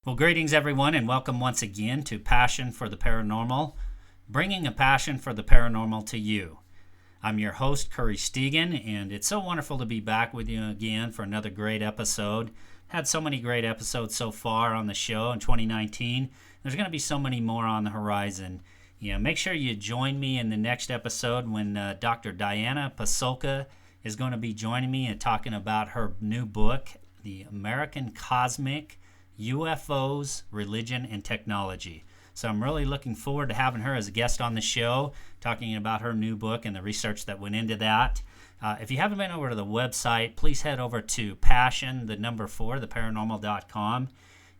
Well, greetings everyone, and welcome once again to Passion for the Paranormal, bringing a passion for the paranormal to you. I'm your host, Curry Stegan, and it's so wonderful to be back with you again for another great episode. Had so many great episodes so far on the show in 2019. There's going to be so many more on the horizon. Make sure you join me in the next episode when Dr. Diana Pasulka is going to be joining me and talking about her new book, The American Cosmic UFOs, Religion, and Technology. So I'm really looking forward to having her as a guest on the show, talking about her new book and the research that went into that. If you haven't been over to the website, please head over to theParanormal.com.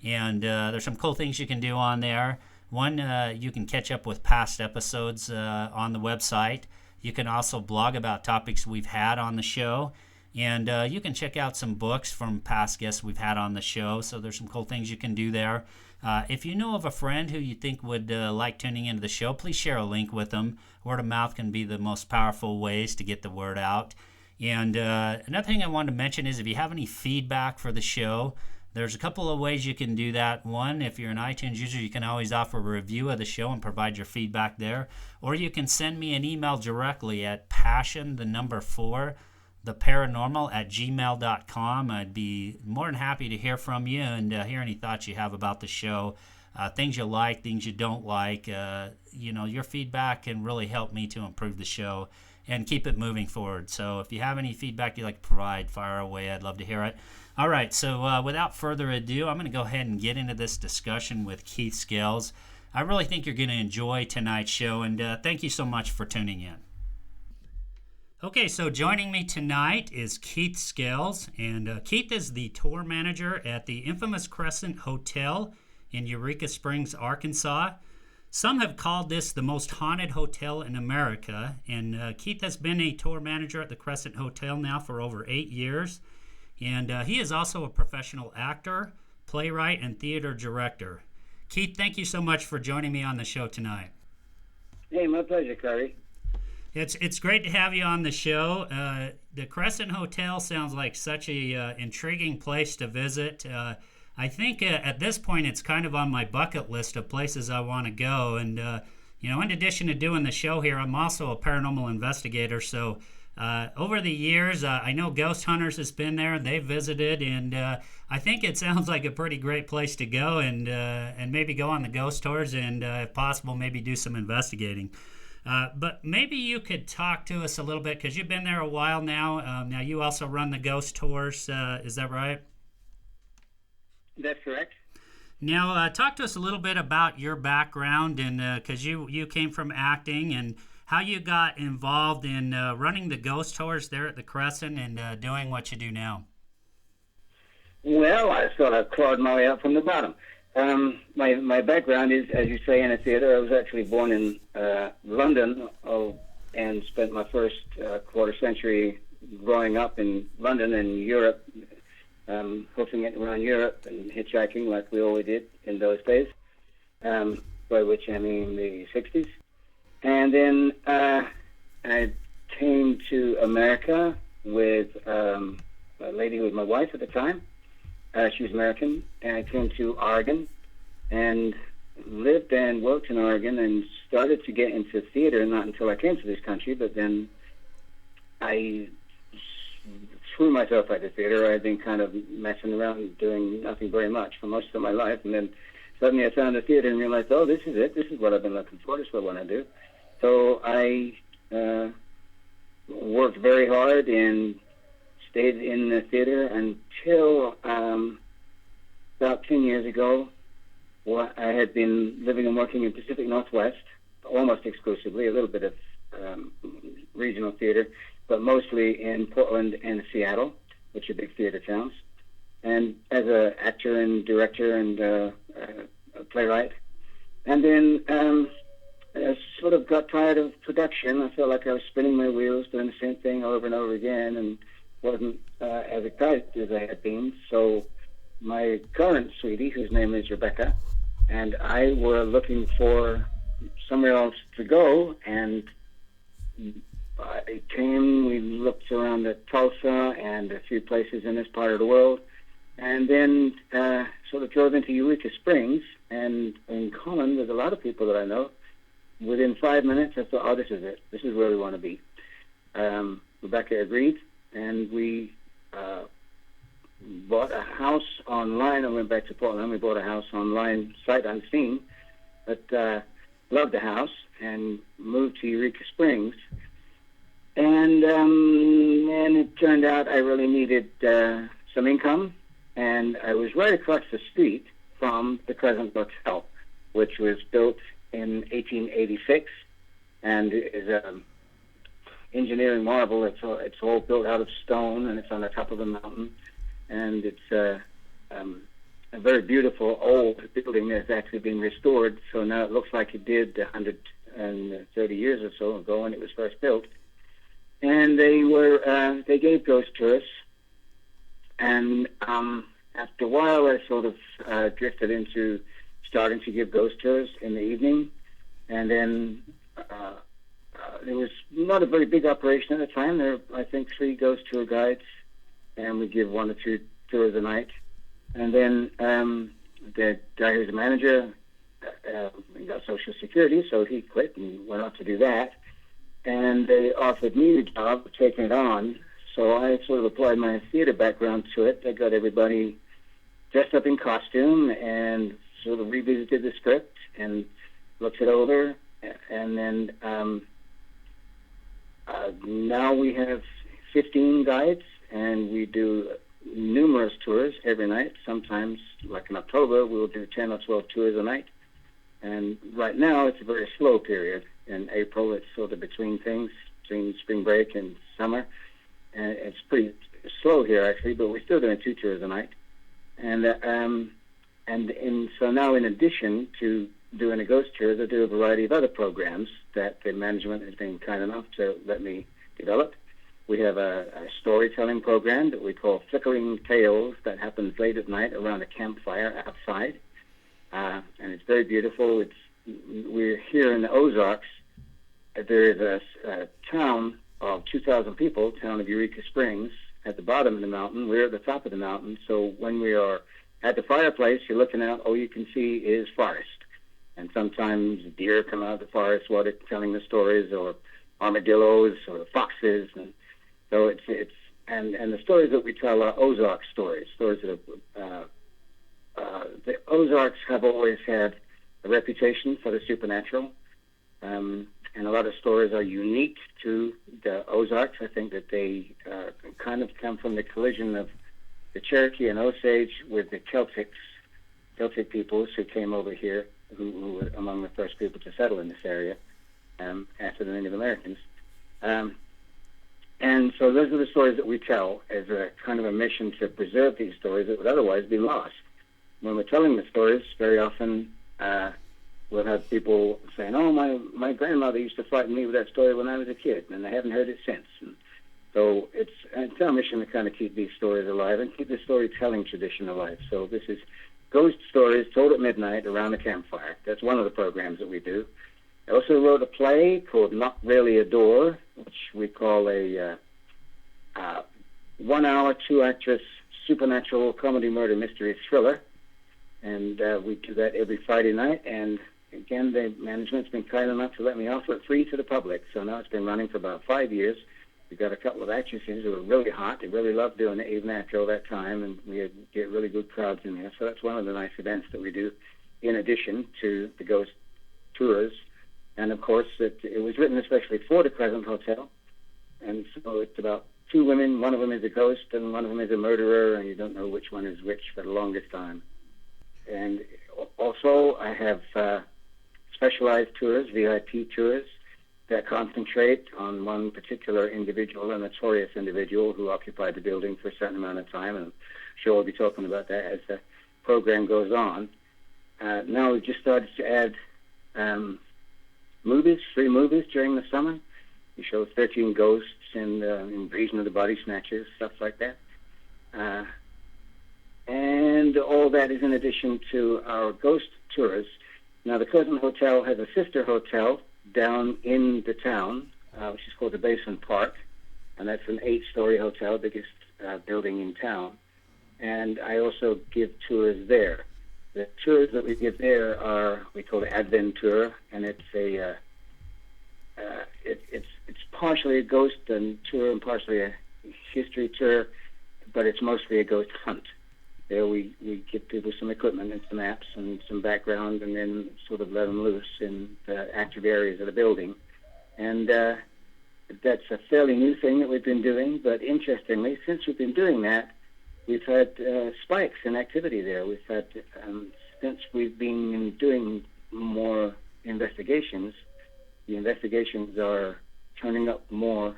And there's some cool things you can do on there. One, you can catch up with past episodes on the website. You can also blog about topics we've had on the show. And you can check out some books from past guests we've had on the show. So there's some cool things you can do there. If you know of a friend who you think would like tuning into the show, please share a link with them. Word of mouth can be the most powerful ways to get the word out. And another thing I wanted to mention is if you have any feedback for the show, there's a couple of ways you can do that. One, if you're an iTunes user, you can always offer a review of the show and provide your feedback there. Or you can send me an email directly at theParanormal@gmail.com. I'd be more than happy to hear from you and hear any thoughts you have about the show, things you like, things you don't like. Your feedback can really help me to improve the show and keep it moving forward. So if you have any feedback you'd like to provide, fire away. I'd love to hear it. All right, so without further ado, I'm going to go ahead and get into this discussion with Keith Scales. I really think you're going to enjoy tonight's show, and thank you so much for tuning in. Okay, so joining me tonight is Keith Scales, and Keith is the tour manager at the infamous Crescent Hotel in Eureka Springs, Arkansas. Some have called this the most haunted hotel in America, and Keith has been a tour manager at the Crescent Hotel now for over 8 years, and he is also a professional actor, playwright, and theater director. Keith, thank you so much for joining me on the show tonight. Hey, my pleasure, Curry. It's great to have you on the show. The Crescent Hotel sounds like such a intriguing place to visit. I think at this point it's kind of on my bucket list of places I want to go. And in addition to doing the show here, I'm also a paranormal investigator. So over the years, I know Ghost Hunters has been there and they've visited, and I think it sounds like a pretty great place to go and maybe go on the ghost tours and, if possible, maybe do some investigating. But maybe you could talk to us a little bit, because you've been there a while now. Now you also run the ghost tours, is that right? That's correct. Now talk to us a little bit about your background, and because you came from acting, and how you got involved in running the ghost tours there at the Crescent and doing what you do now. Well, I sort of clawed my way up from the bottom. My background is, as you say, in a theater. I was actually born in London and spent my first quarter century growing up in London and Europe, hoofing it around Europe and hitchhiking like we always did in those days, by which I mean the 60s. And then I came to America with a lady who was my wife at the time. She was American, and I came to Oregon and lived and worked in Oregon and started to get into theater, not until I came to this country, but then I threw myself at the theater. I had been kind of messing around doing nothing very much for most of my life, and then suddenly I found the theater and realized, oh, this is it. This is what I've been looking for. This is what I want to do. So I worked very hard and stayed in the theater until about 10 years ago. I had been living and working in Pacific Northwest, almost exclusively, a little bit of regional theater, but mostly in Portland and Seattle, which are big theater towns, and as an actor and director and a playwright. And then I sort of got tired of production. I felt like I was spinning my wheels, doing the same thing over and over again, and wasn't as excited as I had been. So my current sweetie, whose name is Rebecca, and I were looking for somewhere else to go, and we looked around at Tulsa and a few places in this part of the world, and then sort of drove into Eureka Springs. And in common with a lot of people that I know, within 5 minutes, I thought, oh, this is it. This is where we want to be. Rebecca agreed, and we bought a house online. I went back to Portland. We bought a house online, sight unseen, but loved the house and moved to Eureka Springs. And it turned out I really needed some income, and I was right across the street from the Crescent Hotel, which was built in 1886, and is a engineering marvel. It's all built out of stone, and it's on the top of a mountain, and it's a very beautiful old building that's actually been restored. So now it looks like it did 130 years or so ago when it was first built. And they gave ghost tours, and after a while I sort of drifted into starting to give ghost tours in the evening, and then it was not a very big operation at the time. There were, I think, 3 ghost tour guides, and we give 1 or 2 tours a night. And then the guy who's the manager, he got Social Security, so he quit and went off to do that. And they offered me the job of taking it on, so I sort of applied my theater background to it. I got everybody dressed up in costume and sort of revisited the script and looked it over, and then now we have 15 guides, and we do numerous tours every night. Sometimes, like in October, we'll do 10 or 12 tours a night. And right now, it's a very slow period. In April, it's sort of between things, between spring break and summer. And it's pretty slow here, actually, but we're still doing 2 tours a night. So now, in addition to doing a ghost tours, I do a variety of other programs that the management has been kind enough to let me develop. We have a storytelling program that we call Flickering Tales that happens late at night around a campfire outside. And it's very beautiful. We're here in the Ozarks. There is a town of 2,000 people, town of Eureka Springs, at the bottom of the mountain. We're at the top of the mountain. So when we are at the fireplace, you're looking out, all you can see is forest. And sometimes deer come out of the forest while they're telling the stories, or armadillos or foxes. And so and the stories that we tell are Ozark stories that the Ozarks have always had a reputation for the supernatural, and a lot of stories are unique to the Ozarks. I think that they kind of come from the collision of the Cherokee and Osage with the Celtic peoples who came over here, who were among the first people to settle in this area after the Native Americans. And so those are the stories that we tell as a kind of a mission to preserve these stories that would otherwise be lost. When we're telling the stories, very often we'll have people saying, oh, my grandmother used to frighten me with that story when I was a kid, and I haven't heard it since. And so it's our mission to kind of keep these stories alive and keep the storytelling tradition alive. So this is ghost stories told at midnight around the campfire. That's one of the programs that we do. I also wrote a play called Not Really a Door, which we call a 1-hour, 2-actress supernatural comedy murder mystery thriller. And we do that every Friday night. And again, the management's been kind enough to let me offer it free to the public. So now it's been running for about 5 years. We've got a couple of actresses who are really hot. They really love doing it even after all that time. And we get really good crowds in there. So that's one of the nice events that we do in addition to the ghost tours. And, of course, it was written especially for the Crescent Hotel. And so it's about 2 women. One of them is a ghost and one of them is a murderer, and you don't know which one is which for the longest time. And also I have specialized tours, VIP tours, that concentrate on one particular individual, a notorious individual who occupied the building for a certain amount of time. And I'm sure we'll be talking about that as the program goes on. Now we've just started to add 3 movies during the summer. We show 13 ghosts and Invasion of the Body Snatchers, stuff like that. And all that is in addition to our ghost tours. Now, the Crescent Hotel has a sister hotel down in the town, which is called the Basin Park, and that's an 8-story hotel, biggest building in town. and I also give tours there. The tours that we give there are, we call it Advent Tour, and it's it's partially a ghost and tour and partially a history tour, but it's mostly a ghost hunt. There we give people some equipment and some maps and some background, and then sort of let them loose in the active areas of the building. And that's a fairly new thing that we've been doing, but interestingly, since we've been doing that, we've had spikes in activity there. We've had, since we've been doing more investigations, the investigations are turning up more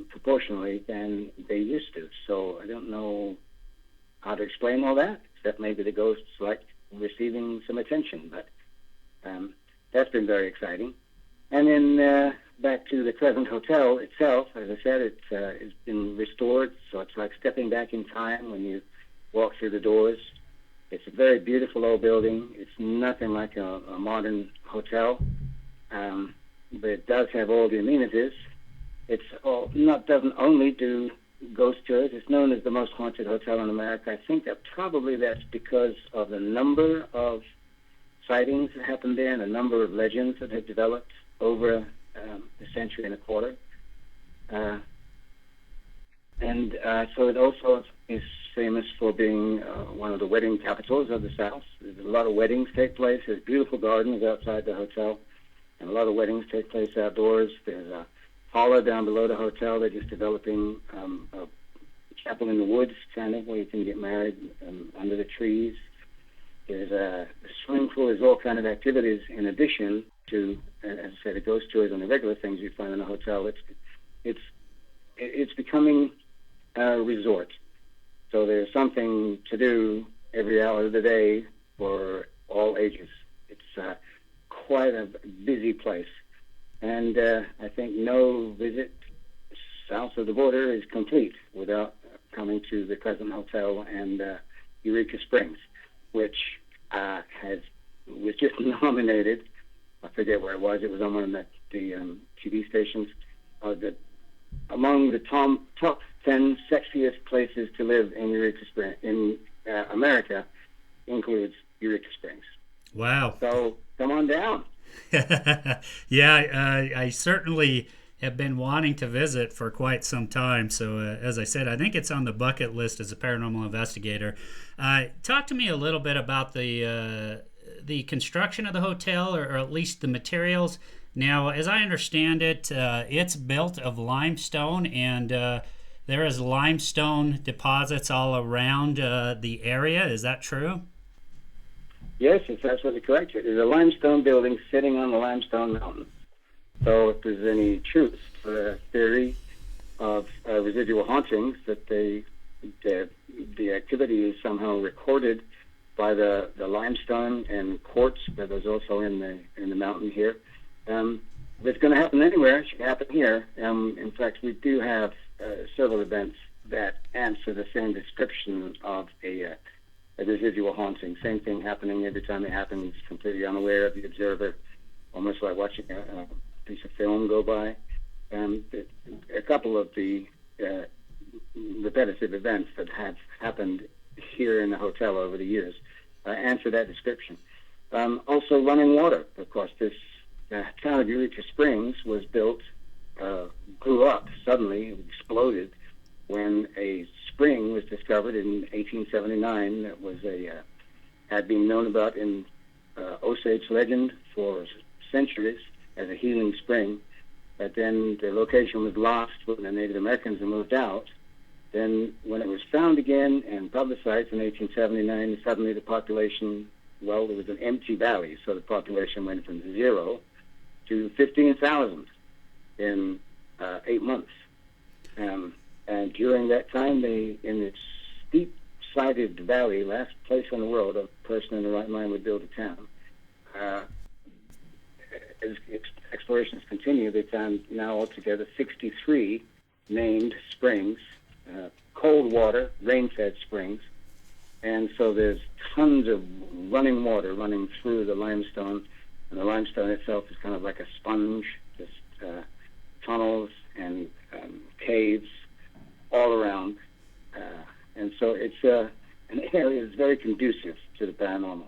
proportionally than they used to. So I don't know how to explain all that, except maybe the ghosts like receiving some attention, but that's been very exciting. And then back to the Crescent Hotel itself, as I said, it's been restored, so it's like stepping back in time when you walk through the doors. It's a very beautiful old building. It's nothing like a modern hotel, but it does have all the amenities. Doesn't only do ghost tours. It's known as the most haunted hotel in America. I think that probably that's because of the number of sightings that happened there and the number of legends that have developed over a century and a quarter. So it also is famous for being one of the wedding capitals of the South. There's a lot of weddings take place. There's beautiful gardens outside the hotel, and a lot of weddings take place outdoors. There's a hollow down below the hotel. They're just developing a chapel in the woods, kind of, where you can get married under the trees. There's a swimming pool. There's all kind of activities in addition to, as I say, the ghost tours and the regular things you find in a hotel. It's becoming a resort. So there's something to do every hour of the day for all ages. It's quite a busy place. And I think no visit south of the border is complete without coming to the Crescent Hotel and Eureka Springs, which was just nominated. I forget where it was. It was on one of the TV stations. Among the top 10 sexiest places to live in Eureka Springs in America includes Eureka Springs. Wow! So come on down. Yeah, I certainly have been wanting to visit for quite some time. So, as I said, I think it's on the bucket list as a paranormal investigator. Talk to me a little bit about the construction of the hotel, or at least the materials. Now, as I understand it, it's built of limestone, and there is limestone deposits all around the area. Is that true? Yes, it's absolutely correct. There's a limestone building sitting on the limestone mountain. So if there's any truth to the theory of residual hauntings, that the activity is somehow recorded by the limestone and quartz that is also in the mountain here. If it's going to happen anywhere, it should happen here. In fact, we do have several events that answer the same description of a residual haunting. Same thing happening every time it happens, completely unaware of the observer, almost like watching a piece of film go by. A couple of the repetitive events that have happened here in the hotel over the years answer that description. Also, running water. Of course, this town of Eureka Springs was built, grew up suddenly, it exploded when a spring was discovered in 1879 that was had been known about in Osage legend for centuries as a healing spring. But then the location was lost when the Native Americans had moved out. Then when it was found again and publicized in 1879, suddenly the population, well, there was an empty valley, so the population went from 0 to 15,000 in 8 months. And during that time, in this steep-sided valley, last place in the world a person in the right mind would build a town. As explorations continue, they found now altogether 63 named springs, cold water, rain-fed springs. And so there's tons of running water running through the limestone, and the limestone itself is kind of like a sponge, just tunnels and caves all around. And so it's an area that's very conducive to the paranormal.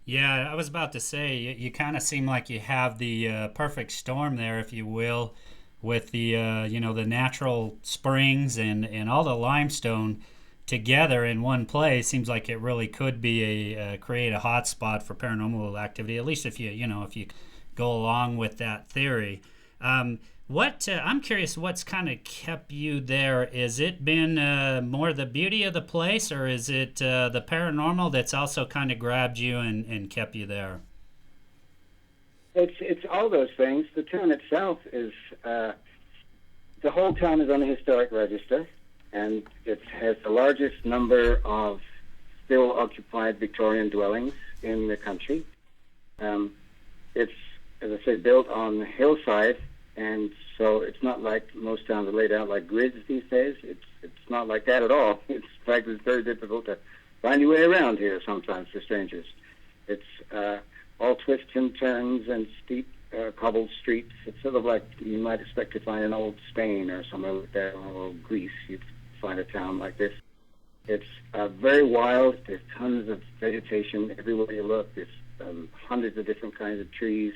Yeah, I was about to say, you kind of seem like you have the perfect storm there, if you will, with the the natural springs and all the limestone together in one place. Seems like it really could be create a hot spot for paranormal activity. At least if you go along with that theory. What I'm curious, what's kind of kept you there? Is it been more the beauty of the place, or is it the paranormal that's also kind of grabbed you and kept you there? It's all those things. The town itself is the whole town is on the historic register, and it has the largest number of still occupied Victorian dwellings in the country. It's, as I say, built on the hillside, and so it's not like most towns are laid out like grids these days. It's not like that at all. In fact, it's very difficult to find your way around here sometimes for strangers. It's all twists and turns and steep cobbled streets. It's sort of like you might expect to find in old Spain or somewhere like that, or Greece. You'd find a town like this. It's very wild. There's tons of vegetation everywhere you look. There's hundreds of different kinds of trees.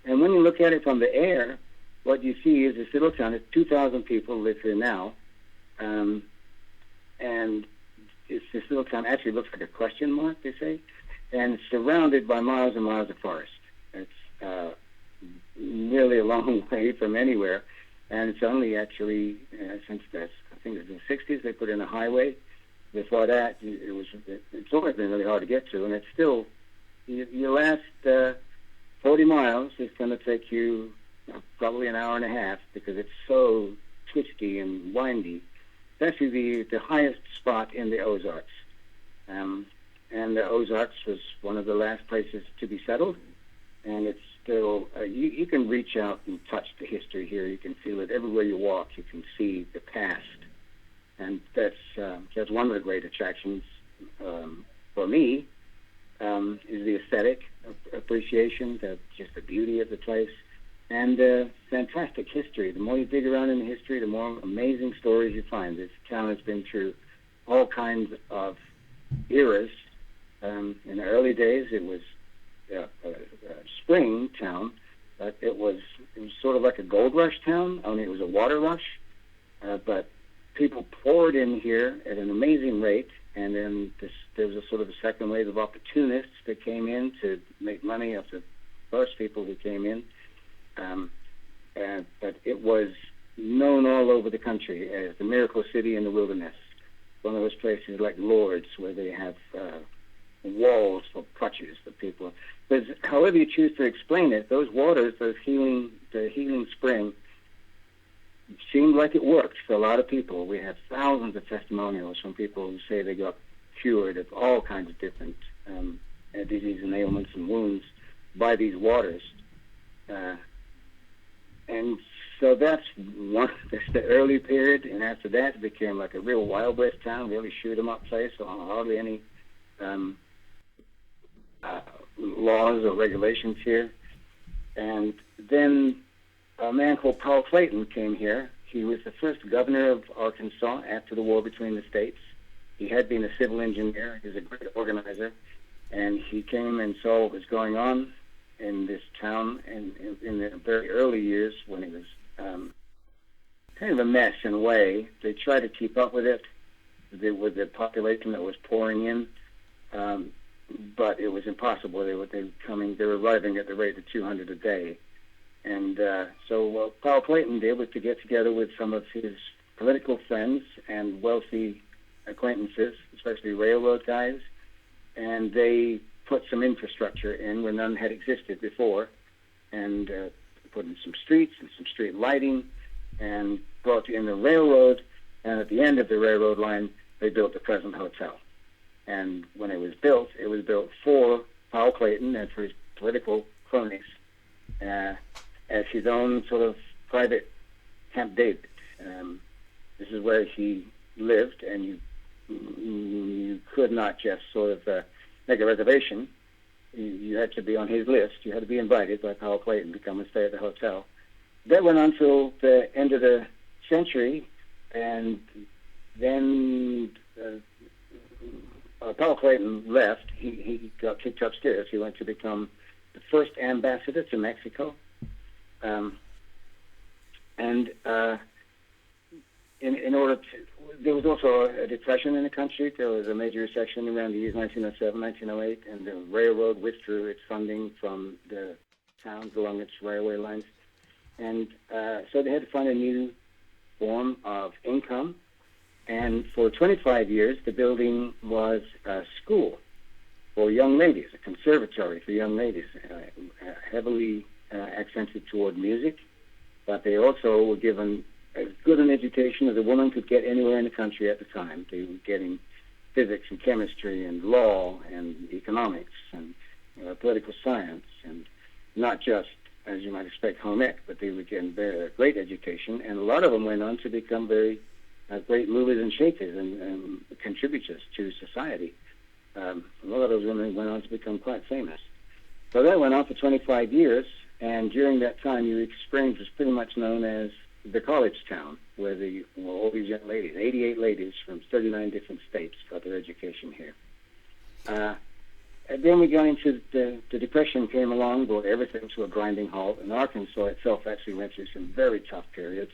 And when you look at it from the air, what you see is this little town. It's 2,000 people live here now. And it's this little town actually looks like a question mark, they say. And it's surrounded by miles and miles of forest. It's really a long way from anywhere. And it's only actually, since I think it was in the 60s, they put in a highway. Before that, it's always been really hard to get to. And it's still, your last 40 miles is going to take you probably an hour and a half because it's so twisty and windy. It's actually the highest spot in the Ozarks. And the Ozarks was one of the last places to be settled. And it's still, you can reach out and touch the history here. You can feel it everywhere you walk. You can see the past. And that's one of the great attractions for me, is the aesthetic appreciation, just the beauty of the place, and fantastic history. The more you dig around in the history, the more amazing stories you find. This town has been through all kinds of eras. In the early days, it was a spring town, but it was sort of like a gold rush town, only it was a water rush. But people poured in here at an amazing rate, and then there was a sort of a second wave of opportunists that came in to make money off the first people who came in. But it was known all over the country as the Miracle City in the Wilderness. One of those places like Lourdes where they have walls for crutches for people. Because however you choose to explain it, those waters, the healing spring, seemed like it worked for a lot of people. We have thousands of testimonials from people who say they got cured of all kinds of different diseases and ailments and wounds by these waters. And so that's the early period, and after that it became like a real Wild West town, really shoot-'em-up place, so hardly any laws or regulations here. And then a man called Paul Clayton came here. He was the first governor of Arkansas after the war between the states. He had been a civil engineer. He was a great organizer. And he came and saw what was going on in this town in the very early years when it was kind of a mess in a way. They tried to keep up with it, with the population that was pouring in, but it was impossible. They were arriving at the rate of 200 a day. And so what Paul Clayton did was to get together with some of his political friends and wealthy acquaintances, especially railroad guys, and they put some infrastructure in where none had existed before, and put in some streets and some street lighting, and brought in the railroad, and at the end of the railroad line, they built the Crescent Hotel. And when it was built for Paul Clayton and for his political cronies, as his own sort of private Camp David. This is where he lived, and you could not just sort of make a reservation. You had to be on his list. You had to be invited by Paul Clayton to come and stay at the hotel. That went on until the end of the century, and then Paul Clayton left. He got kicked upstairs. He went to become the first ambassador to Mexico. In order to, there was also a depression in the country. There was a major recession around the years 1907, 1908, and the railroad withdrew its funding from the towns along its railway lines. And so they had to find a new form of income. And for 25 years, the building was a school for young ladies, a conservatory for young ladies, heavily accented toward music. But they also were given as good an education as a woman could get anywhere in the country at the time. They were getting physics and chemistry and law and economics and political science, and not just, as you might expect, home ec, but they were getting very great education. And a lot of them went on to become very great movers and shakers and contributors to society. A lot of those women went on to become quite famous. So that went on for 25 years, and during that time, Eureka Springs was pretty much known as the college town, where all these young ladies, 88 ladies from 39 different states, got their education here. And then we got into the Depression came along, brought everything to a grinding halt, and Arkansas itself actually went through some very tough periods.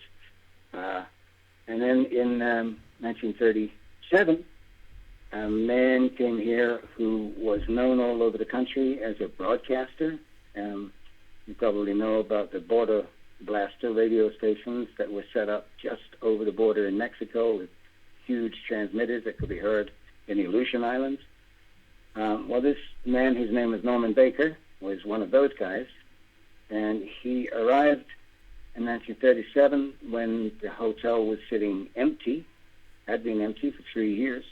And then in 1937, a man came here who was known all over the country as a broadcaster. You probably know about the border blaster radio stations that were set up just over the border in Mexico with huge transmitters that could be heard in the Aleutian Islands. Well, this man, his name was Norman Baker, was one of those guys, and he arrived in 1937 when the hotel was sitting empty, had been empty for 3 years,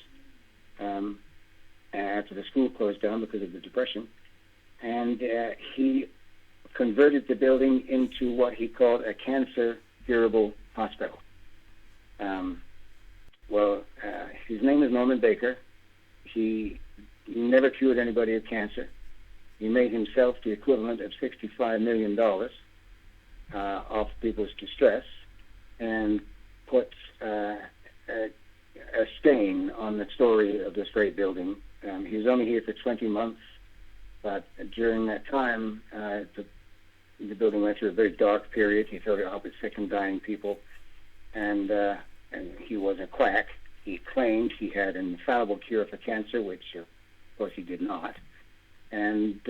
after the school closed down because of the Depression, and he converted the building into what he called a cancer-curable hospital. His name is Norman Baker. He never cured anybody of cancer. He made himself the equivalent of $65 million off people's distress, and put a stain on the story of this great building. He was only here for 20 months, but during that time, the building went through a very dark period. He filled it up with sick and dying people, and he was a quack. He claimed he had an infallible cure for cancer, which, of course, he did not. And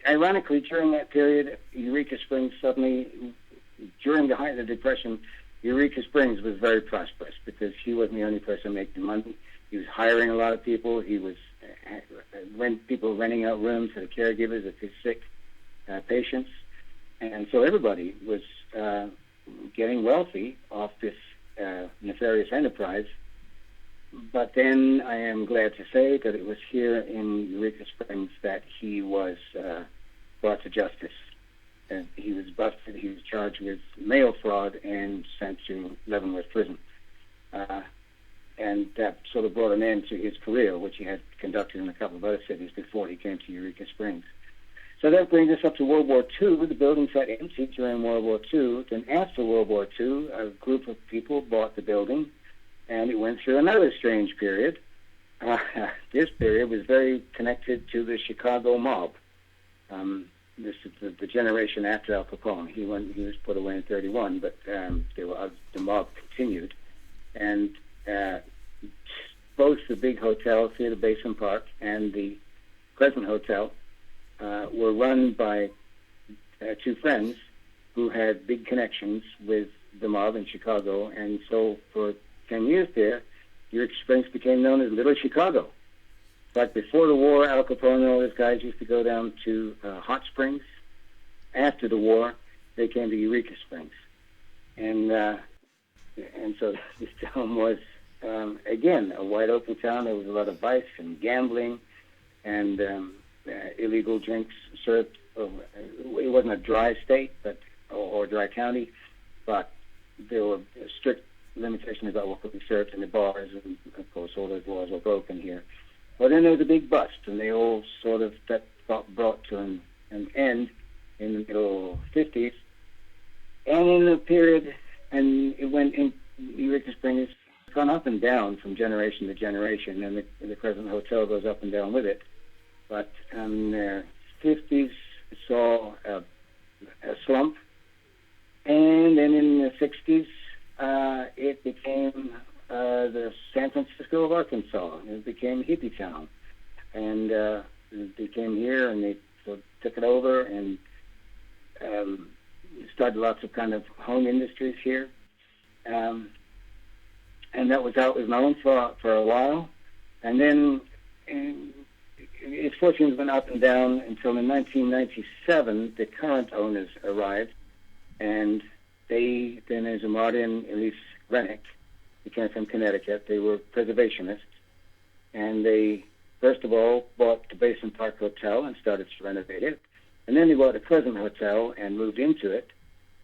ironically, during that period, Eureka Springs suddenly, during the height of the Depression, Eureka Springs was very prosperous because he wasn't the only person making money. He was hiring a lot of people. He was people renting out rooms for the caregivers of his sick patients. And so everybody was getting wealthy off this nefarious enterprise. But then I am glad to say that it was here in Eureka Springs that he was brought to justice. And he was busted. He was charged with mail fraud and sent to Leavenworth Prison. And that sort of brought an end to his career, which he had conducted in a couple of other cities before he came to Eureka Springs. So that brings us up to World War II. The building sat empty during World War II. Then after World War II, a group of people bought the building, and it went through another strange period. This period was very connected to the Chicago mob. This is the generation after Al Capone. He was put away in 1931, but the mob continued. And both the big hotels here, the Basin Park and the Crescent Hotel, were run by two friends who had big connections with the mob in Chicago. And so for 10 years there, Eureka Springs became known as Little Chicago. But before the war, Al Capone and all his guys used to go down to Hot Springs. After the war, they came to Eureka Springs. And so this town was, again, a wide open town. There was a lot of vice and gambling and illegal drinks served. It wasn't a dry state or dry county, but there were strict limitations about what could be served in the bars, and of course all those laws were broken here. But then there was a big bust, and they all sort of got brought to an end in the middle 50s. And in the period, and it went in Eureka Springs gone up and down from generation to generation, and the Crescent Hotel goes up and down with it. But in the 50s, saw a slump, and then in the 60s, it became the San Francisco of Arkansas. It became hippie town, and they came here and they sort of took it over and started lots of kind of home industries here, and that was how it was known for a while, and then its fortunes went up and down until in 1997 the current owners arrived, and they then, as Marty and Elise Rennick, they came from Connecticut. They were preservationists, and they first of all bought the Basin Park Hotel and started to renovate it, and then they bought the Crescent Hotel and moved into it.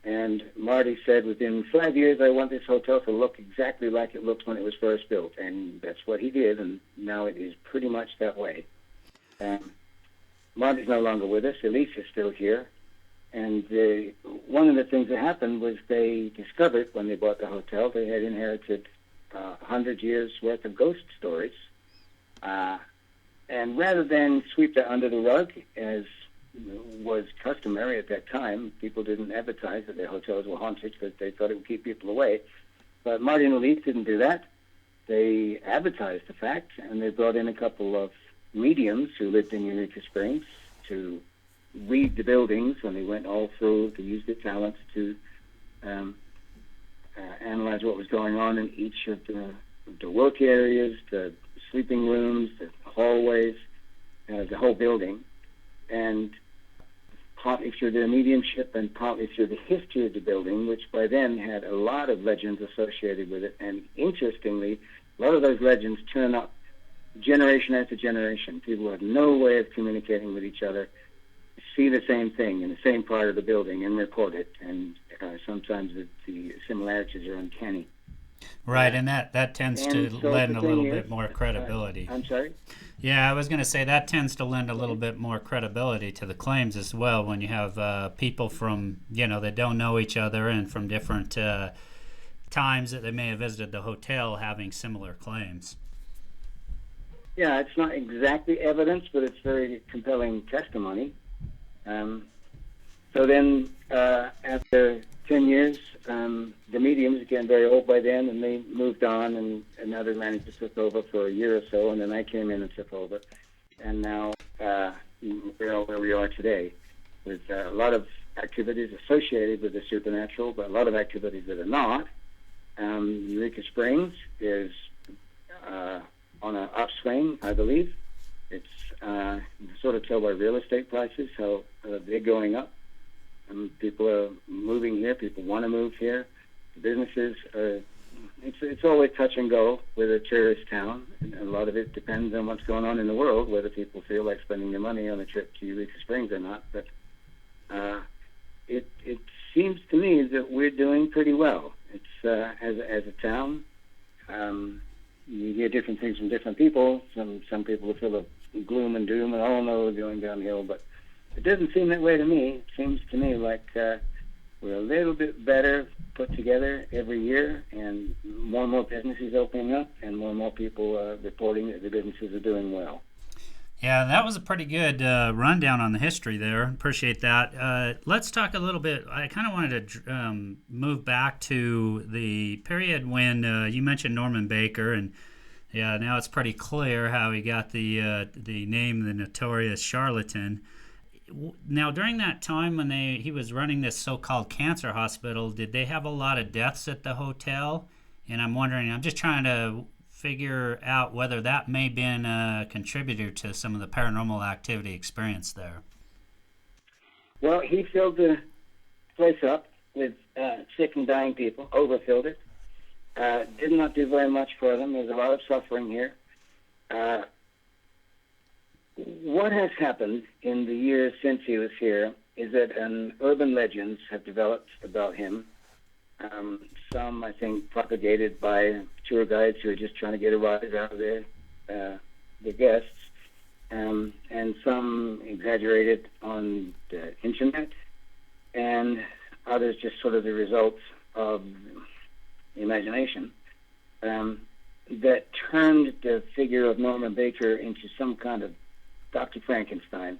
And Marty said, within 5 years, I want this hotel to look exactly like it looked when it was first built, and that's what he did, and now it is pretty much that way. Marty's no longer with us. Elise is still here. And one of the things that happened was they discovered when they bought the hotel they had inherited 100 years' worth of ghost stories. And rather than sweep that under the rug, as was customary at that time, people didn't advertise that their hotels were haunted because they thought it would keep people away. But Marty and Elise didn't do that. They advertised the fact, and they brought in a couple of mediums who lived in Eureka Springs to read the buildings when they went all through, to use their talents to analyze what was going on in each of the work areas, the sleeping rooms, the hallways, the whole building. And partly through their mediumship and partly through the history of the building, which by then had a lot of legends associated with it. And interestingly, a lot of those legends turn up generation after generation. People have no way of communicating with each other, see the same thing in the same part of the building and report it. And sometimes the similarities are uncanny. Right, and that tends to lend a little bit more credibility. I'm sorry? Yeah, I was going to say that tends to lend a little bit more credibility to the claims as well when you have people from, that don't know each other and from different times that they may have visited the hotel having similar claims. Yeah, it's not exactly evidence, but it's very compelling testimony. So then, after 10 years, the mediums became very old by then, and they moved on, and another manager took over for a year or so, and then I came in and took over. And now we're where we are today, with a lot of activities associated with the supernatural, but a lot of activities that are not. Eureka Springs is on an upswing, I believe. It's sort of tell by real estate prices how they're going up. People are moving here. People want to move here. The businesses are, it's always touch and go with a tourist town. And a lot of it depends on what's going on in the world, whether people feel like spending their money on a trip to Eureka Springs or not. But it seems to me that we're doing pretty well. It's as a town. You hear different things from different people. Some people are full of gloom and doom, and oh no, we're going downhill. But it doesn't seem that way to me. It seems to me like we're a little bit better put together every year, and more businesses opening up, and more people reporting that the businesses are doing well. Yeah, that was a pretty good rundown on the history there. Appreciate that. Let's talk a little bit. I kind of wanted to move back to the period when you mentioned Norman Baker, and yeah, now it's pretty clear how he got the name, the notorious charlatan. Now, during that time when he was running this so-called cancer hospital, did they have a lot of deaths at the hotel? And I'm just trying to figure out whether that may have been a contributor to some of the paranormal activity experienced there. Well, he filled the place up with sick and dying people, overfilled it. Did not do very much for them. There's a lot of suffering here. What has happened in the years since he was here is that urban legends have developed about him. Some, I think, propagated by tour guides who are just trying to get a rise out of their guests, and some exaggerated on the internet, and others just sort of the results of imagination. figure of Norman Baker into some kind of Dr. Frankenstein.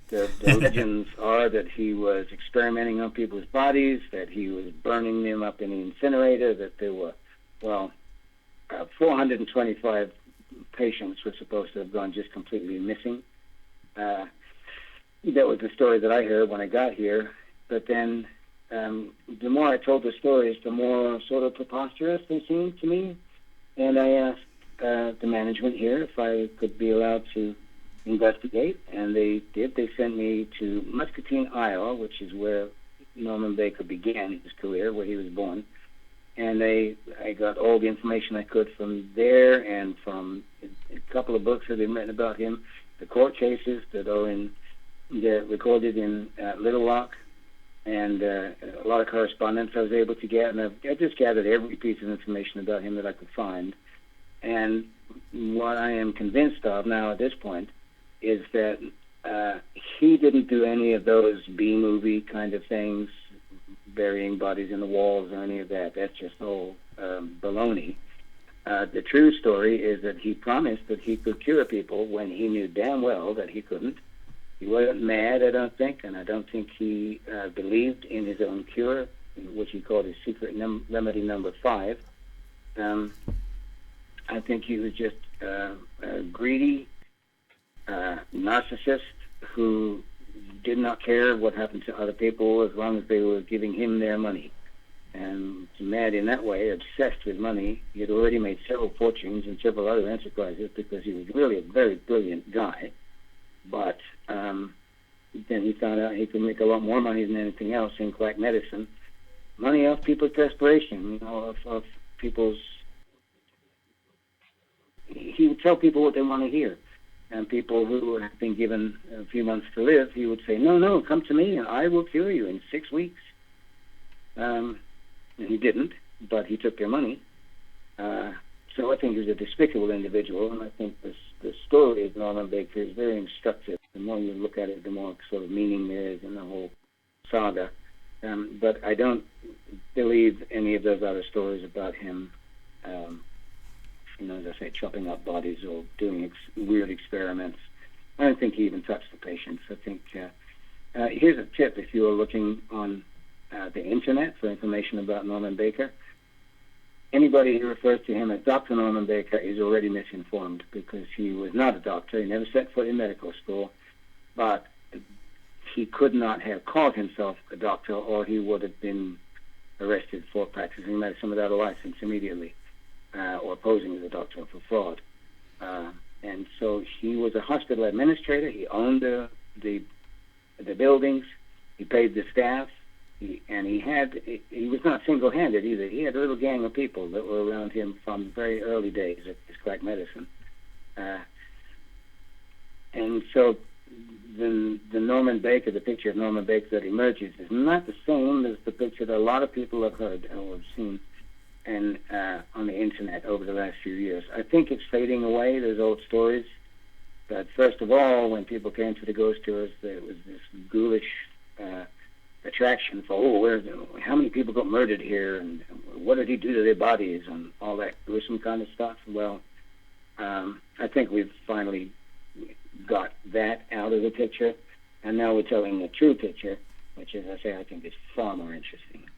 The legends are that he was experimenting on people's bodies, that he was burning them up in the incinerator, that there were, 425 patients were supposed to have gone just completely missing. That was the story that I heard when I got here. But then the more I told the stories, the more sort of preposterous they seemed to me. And I asked the management here if I could be allowed to investigate, and they did. They sent me to Muscatine, Iowa, which is where Norman Baker began his career, where he was born. And I got all the information I could from there and from a couple of books that have been written about him, the court cases that are they're recorded in Little Rock, and a lot of correspondence I was able to get. And I just gathered every piece of information about him that I could find. And what I am convinced of now at this point is that he didn't do any of those B-movie kind of things, burying bodies in the walls or any of that. That's just all baloney. The true story is that he promised that he could cure people when he knew damn well that he couldn't. He wasn't mad, I don't think, and I don't think he believed in his own cure, which he called his secret remedy number 5. I think he was just a greedy narcissist who did not care what happened to other people as long as they were giving him their money. And mad in that way, obsessed with money. He had already made several fortunes in several other enterprises because he was really a very brilliant guy. But then he found out he could make a lot more money than anything else in quack medicine. Money off people's desperation, of people's... He would tell people what they want to hear. And people who have been given a few months to live, he would say, no, come to me and I will cure you in 6 weeks. And he didn't, but he took their money. So I think he was a despicable individual, and I think the story of Norman Baker is very instructive. The more you look at it, the more sort of meaning there is in the whole saga. But I don't believe any of those other stories about him, as I say, chopping up bodies or doing weird experiments. I don't think he even touched the patients. I think here's a tip if you are looking on the internet for information about Norman Baker. Anybody who refers to him as Dr. Norman Baker is already misinformed because he was not a doctor. He never set foot in medical school, but he could not have called himself a doctor or he would have been arrested for practicing medicine without a license immediately or posing as a doctor for fraud. And so he was a hospital administrator. He owned the buildings. He paid the staff. He was not single-handed either. He had a little gang of people that were around him from very early days of his quack medicine. And so the Norman Baker, the picture of Norman Baker that emerges is not the same as the picture that a lot of people have heard or have seen on the internet over the last few years. I think it's fading away, those old stories. But first of all, when people came to the ghost tours, there was this ghoulish attraction for, how many people got murdered here, and what did he do to their bodies, and all that gruesome kind of stuff. Well, I think we've finally got that out of the picture, and now we're telling the true picture, which, as I say, I think is far more interesting.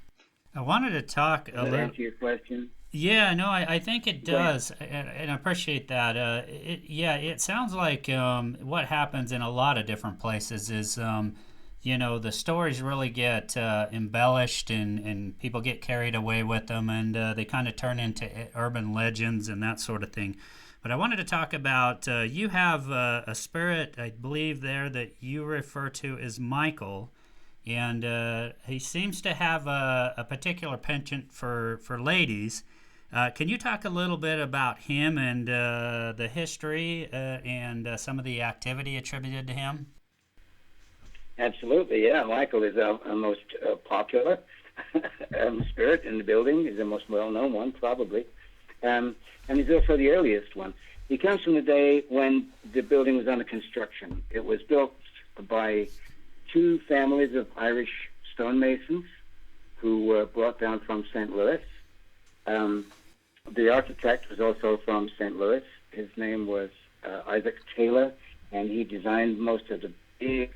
I wanted to talk a little... Does that answer your question? Yeah, no, I think it does, and I appreciate that. It sounds like what happens in a lot of different places is, the stories really get embellished and people get carried away with them, and they kind of turn into urban legends and that sort of thing. But I wanted to talk about, you have a spirit, I believe, there that you refer to as Michael, and he seems to have a particular penchant for ladies. Can you talk a little bit about him and the history and some of the activity attributed to him? Absolutely, yeah. Michael is our most popular spirit in the building. He's the most well-known one, probably. And he's also the earliest one. He comes from the day when the building was under construction. It was built by 2 families of Irish stonemasons who were brought down from St. Louis. The architect was also from St. Louis. His name was Isaac Taylor, and he designed most of the big,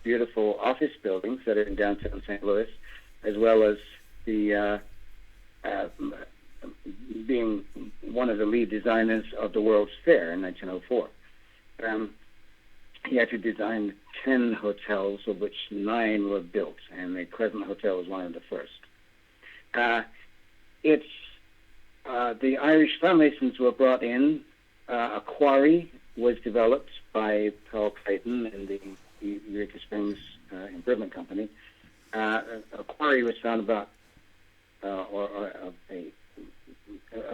beautiful office buildings that are in downtown St. Louis, as well as the being one of the lead designers of the World's Fair in 1904. He actually designed 10 hotels, of which 9 were built, and the Crescent Hotel was one of the first. The Irish stonemasons were brought in. A quarry was developed by Paul Clayton and the Eureka Springs Improvement Company. A quarry was found about, a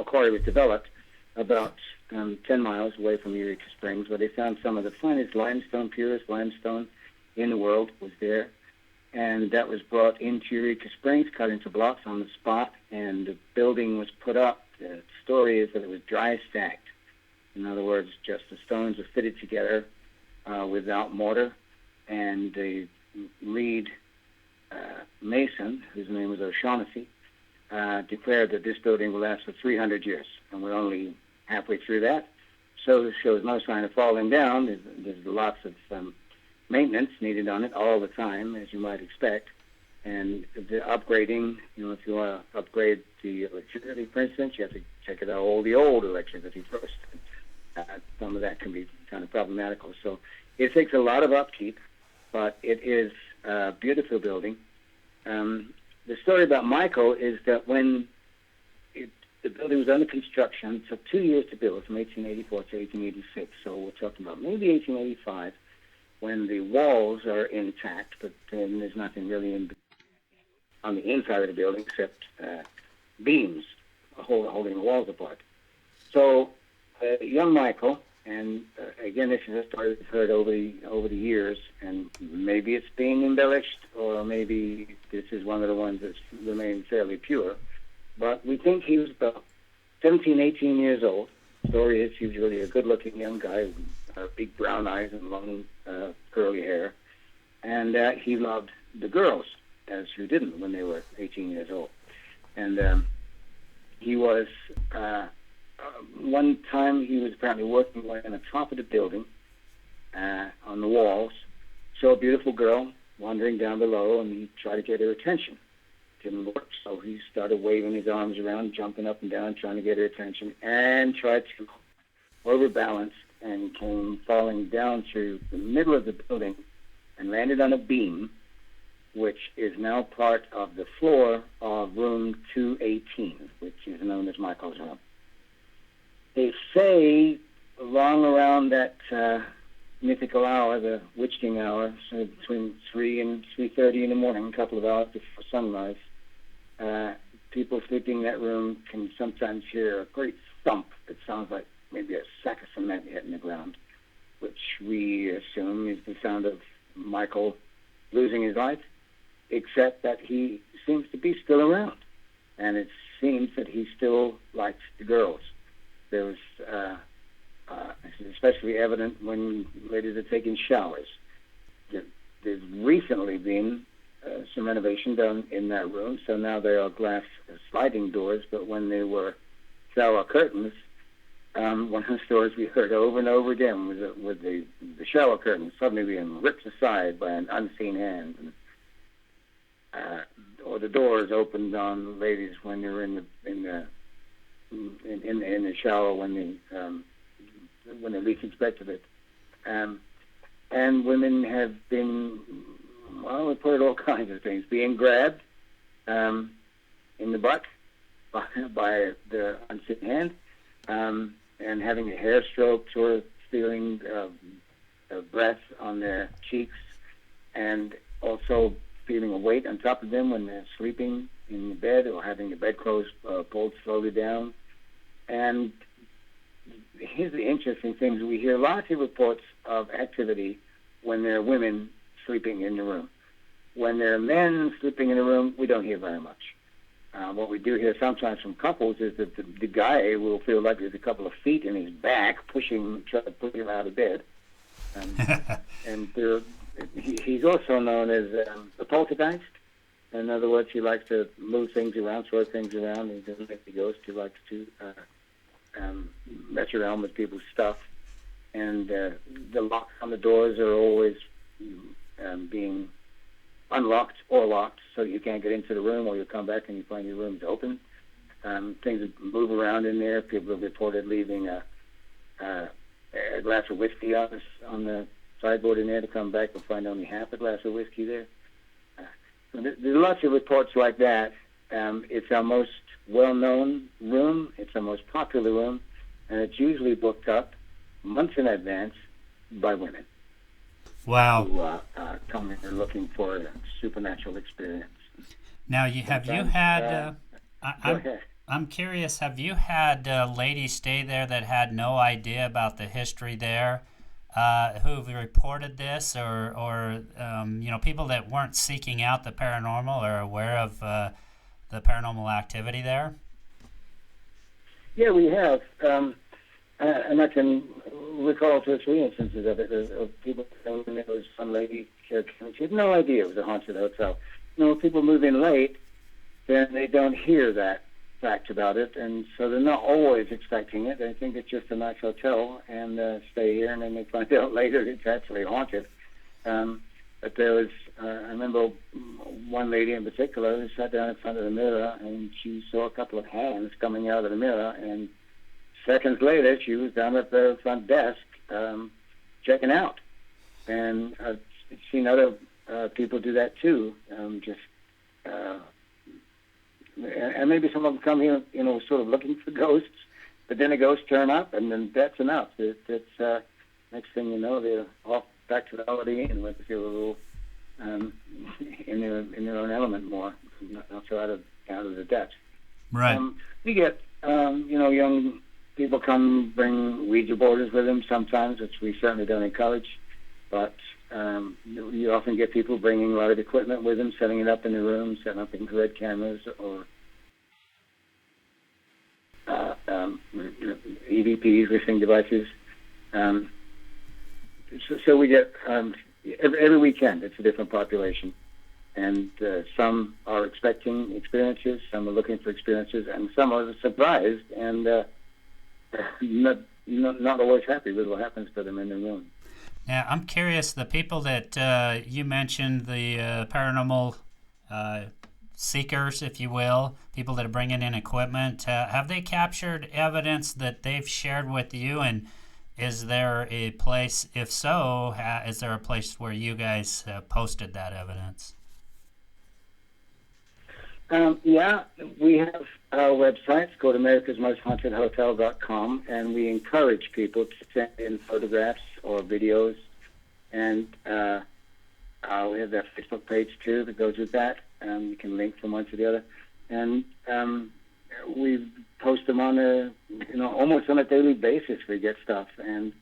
quarry was developed about 10 miles away from Eureka Springs, where they found some of the finest limestone, purest limestone in the world was there. And that was brought into Eureka Springs, cut into blocks on the spot, and the building was put up. The story is that it was dry stacked. In other words, just the stones were fitted together without mortar, and the lead mason, whose name was O'Shaughnessy, declared that this building will last for 300 years, and we're only halfway through that. So it shows no sign of falling down. There's lots of maintenance needed on it all the time, as you might expect. And the upgrading, if you want to upgrade the electricity, for instance, you have to check it out, all the old electricity first. Some of that can be kind of problematical. So it takes a lot of upkeep, but it is a beautiful building. The story about Michael is that when the building was under construction, it took 2 years to build, from 1884 to 1886. So we're talking about maybe 1885, when the walls are intact, but then there's nothing really on the inside of the building except beams holding the walls apart. So young Michael, and again, this is a story we've heard over the years, and maybe it's being embellished, or maybe this is one of the ones that's remained fairly pure, but we think he was about 17, 18 years old. The story is he was really a good-looking young guy with big brown eyes and long curly hair, and he loved the girls, as who didn't when they were 18 years old. And he was, one time he was apparently working on the top of the building on the walls, saw a beautiful girl wandering down below, and he tried to get her attention. Didn't work, so he started waving his arms around, jumping up and down, trying to get her attention, and tried to overbalance and came falling down through the middle of the building and landed on a beam, which is now part of the floor of room 218, which is known as Michael's room. They say along around that mythical hour, the witching hour, so between 3 and 3:30 in the morning, a couple of hours before sunrise, people sleeping in that room can sometimes hear a great thump that sounds like maybe a sack of cement hitting the ground, which we assume is the sound of Michael losing his life, except that he seems to be still around, and it seems that he still likes the girls. There was, this is especially evident when ladies are taking showers. There's recently been some renovation done in that room, so now there are glass sliding doors, but when they were shower curtains, one of the stories we heard over and over again was with the shower curtains suddenly being ripped aside by an unseen hand, or the doors opened on ladies when they were in the shower when they least expected it, and women have been, well, we put it all kinds of things, being grabbed in the butt by the unseen hand, and having a hair stroked or feeling breath on their cheeks, and also feeling a weight on top of them when they're sleeping in the bed or having the bedclothes pulled slowly down. And here's the interesting thing. We hear lots of reports of activity when there are women sleeping in the room. When there are men sleeping in the room, we don't hear very much. What we do hear sometimes from couples is that the guy will feel like there's a couple of feet in his back trying to push him out of bed. And he's also known as the Poltergeist. In other words, he likes to move things around, throw things around. He doesn't like the ghost. He likes to mess around with people's stuff. And the locks on the doors are always being unlocked or locked, so you can't get into the room, or you come back and you find your room's open. Things move around in there. People have reported leaving a glass of whiskey on the sideboard in there to come back and find only half a glass of whiskey there. So there's lots of reports like that. It's our most well-known room. It's our most popular room, and it's usually booked up months in advance by women. Wow. Who come in looking for a supernatural experience. Now, have you had... I'm curious, have you had ladies stay there that had no idea about the history there, who've reported this, or people that weren't seeking out the paranormal or aware of the paranormal activity there? Yeah, we have. And I can recall 2 or 3 instances of it, of people saying there was some lady here, she had no idea it was a haunted hotel. People move in late, then they don't hear that fact about it, and so they're not always expecting it. They think it's just a nice hotel and stay here, and then they find out later it's actually haunted. But there was, I remember one lady in particular who sat down in front of the mirror, and she saw a couple of hands coming out of the mirror, and seconds later she was down at the front desk checking out. And I've seen other people do that too, and maybe some of them come here, sort of looking for ghosts, but then the ghosts turn up, and then that's enough. It's next thing you know, they're off back to reality and let feel a little in their own element more, not so out of the depths. Right. We get young people come bring Ouija boards with them sometimes, which we certainly don't encourage, but you often get people bringing a lot of equipment with them, setting it up in the room, setting up infrared cameras or EVPs, listening devices. So we get every weekend it's a different population, and some are expecting experiences, some are looking for experiences, and some are surprised and not always happy with what happens to them in the room. Now, I'm curious, the people that you mentioned, the paranormal seekers, if you will, people that are bringing in equipment, have they captured evidence that they've shared with you? And is there a place, if so, is there a place where you guys posted that evidence? Yeah, we have our website. It's called americasmosthauntedhotel.com, and we encourage people to send in photographs or videos. And we have that Facebook page, too, that goes with that. You can link from one to the other. And we post them on almost on a daily basis. We get stuff. And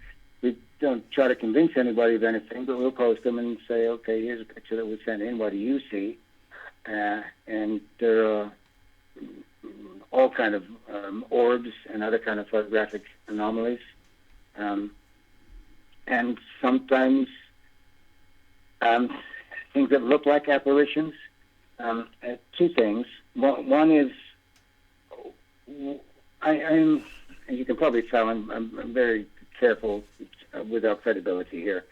we don't try to convince anybody of anything, but we'll post them and say, okay, here's a picture that was sent in. What do you see? And there are all kind of orbs and other kind of photographic anomalies. And sometimes things that look like apparitions. 2 things. One is, I'm, as you can probably tell, I'm very careful with our credibility here.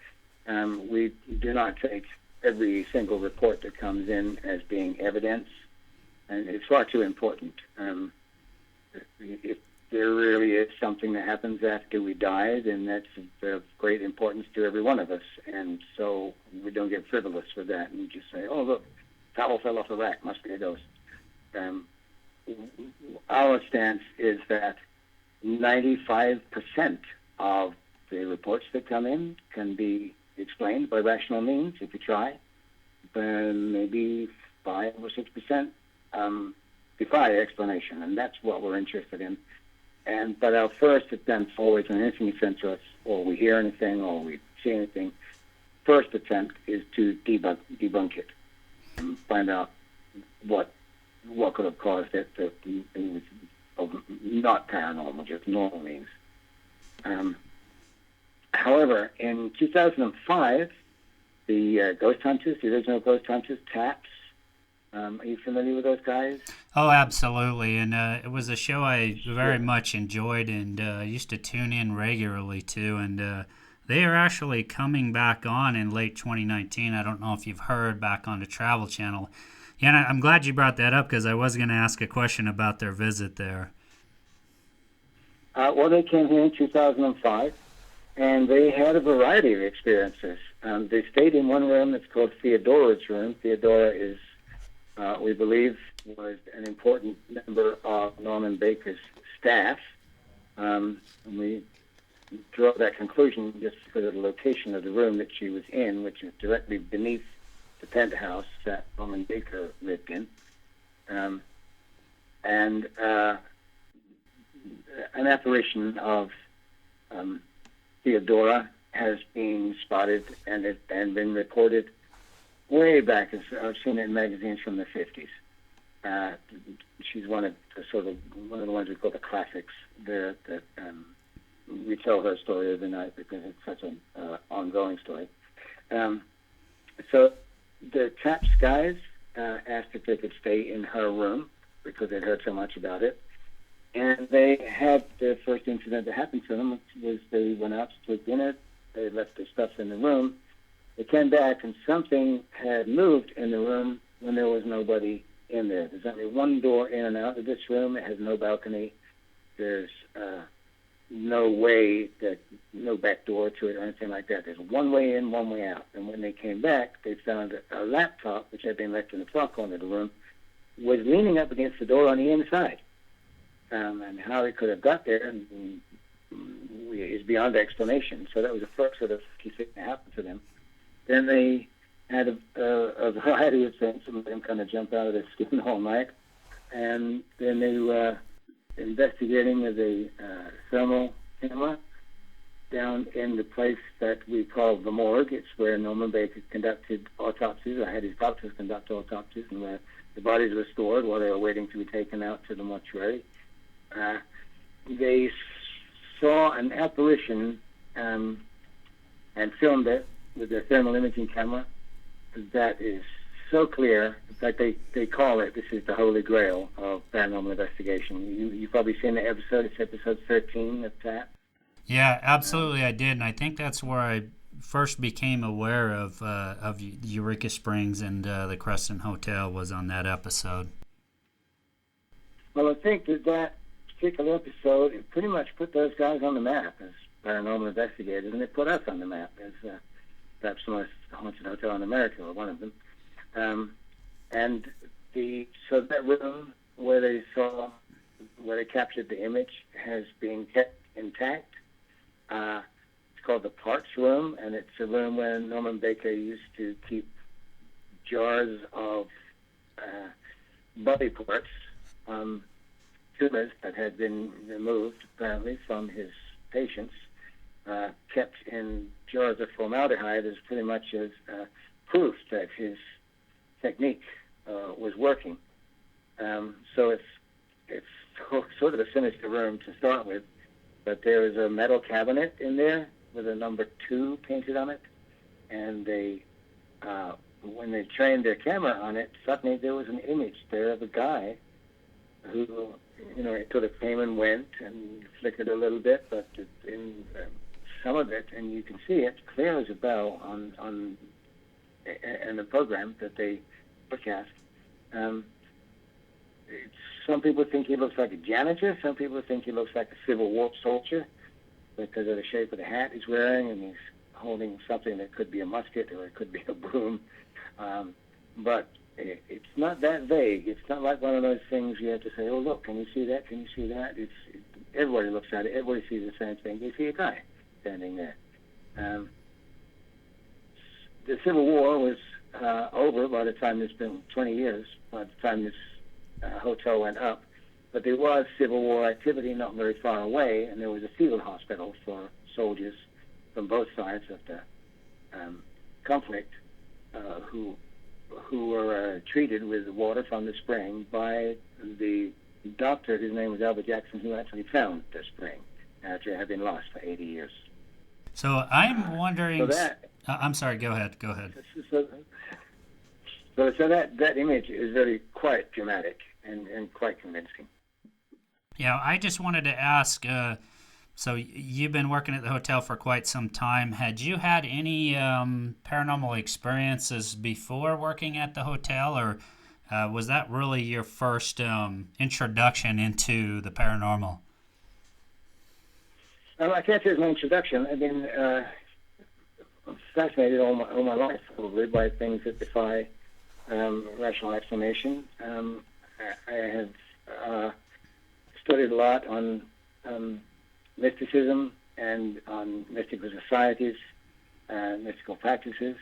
We do not take every single report that comes in as being evidence, and it's far too important. If there really is something that happens after we die, then that's of great importance to every one of us, and so we don't get frivolous with that and just say, oh, look, towel fell off the rack, must be a ghost. Our stance is that 95% of the reports that come in can be explained by rational means if you try, but maybe 5 or 6% defy explanation, and that's what we're interested in. But our first attempt always when anything is sent to us, or we hear anything, or we see anything, first attempt is to debunk it and find out what could have caused it. That it was not paranormal, just normal means. However, in 2005, the Ghost Hunters, the original Ghost Hunters, TAPS, Are you familiar with those guys? Oh, absolutely. And it was a show I very much enjoyed and used to tune in regularly to. And they are actually coming back on in late 2019. I don't know if you've heard, back on the Travel Channel. Yeah, and I'm glad you brought that up because I was going to ask a question about their visit there. Well, they came here in 2005, and they had a variety of experiences. They stayed in one room that's called Theodora's room. Theodora is, we believe, was an important member of Norman Baker's staff. And we draw that conclusion just because of the location of the room that she was in, which is directly beneath the penthouse that Norman Baker lived in. And an apparition of Theodora has been spotted and been reported way back. I've seen it in magazines from the 50s. She's one of the ones we call the classics. We tell her story every night because it's such an ongoing story. So the Taps guys asked if they could stay in her room because they'd heard so much about it. And they had their first incident that happened to them, which was they went out to take dinner. They left their stuff in the room. They came back, and something had moved in the room when there was nobody in there. There's only one door in and out of this room. It has no balcony. There's no back door to it or anything like that. There's one way in, one way out. And when they came back, they found a laptop, which had been left in the far corner of the room, was leaning up against the door on the inside. And how it could have got there is beyond explanation. So that was the first sort of key thing that happened to them. Then they had a variety of things. Some of them kind of jump out of their skin all night. And then they were investigating with a thermal camera down in the place that we call the morgue. It's where Norman Baker conducted autopsies. I had his doctors conduct autopsies, and where the bodies were stored while they were waiting to be taken out to the mortuary. They saw an apparition and filmed it with their thermal imaging camera that is so clear that they call it, this is the holy grail of paranormal investigation. You've probably seen the episode. It's episode 13 of that. Yeah, absolutely, I did. And I think that's where I first became aware of Eureka Springs, and the Crescent Hotel was on that episode. Well, I think that particular episode, it pretty much put those guys on the map as paranormal investigators, and it put us on the map as perhaps the most haunted hotel in America, or one of them. So that room where they captured the image has been kept intact. It's called the Parts Room, and it's a room where Norman Baker used to keep jars of body parts, tumors that had been removed apparently from his patients, kept in jars of formaldehyde as pretty much as proof that his technique was working. So it's sort of a sinister room to start with, but there is a metal cabinet in there with a number 2 painted on it, and when they trained their camera on it, suddenly there was an image there of a guy who, it sort of came and went and flickered a little bit, but in some of it, and you can see it clear as a bell on the program that they broadcast. Some people think he looks like a janitor. Some people think he looks like a Civil War soldier because of the shape of the hat he's wearing, and he's holding something that could be a musket or it could be a broom. But it's not that vague. It's not like one of those things you have to say, oh, look, can you see that? Can you see that? Everybody looks at it. Everybody sees the same thing. You see a guy standing there. The Civil War was over by the time it's been 20 years, by the time this hotel went up. But there was Civil War activity not very far away, and there was a field hospital for soldiers from both sides of the conflict who were treated with water from the spring by the doctor, whose name was Albert Jackson, who actually found the spring after it had been lost for 80 years. So I'm wondering... I'm sorry, go ahead. So So that image is very quite dramatic and quite convincing. Yeah, I just wanted to ask, so you've been working at the hotel for quite some time. Had you had any paranormal experiences before working at the hotel, or was that really your first introduction into the paranormal? I can't say it's my introduction. I've been fascinated all my life, probably, by things that defy rational explanation. I have studied a lot on mysticism and on mystical societies, mystical practices,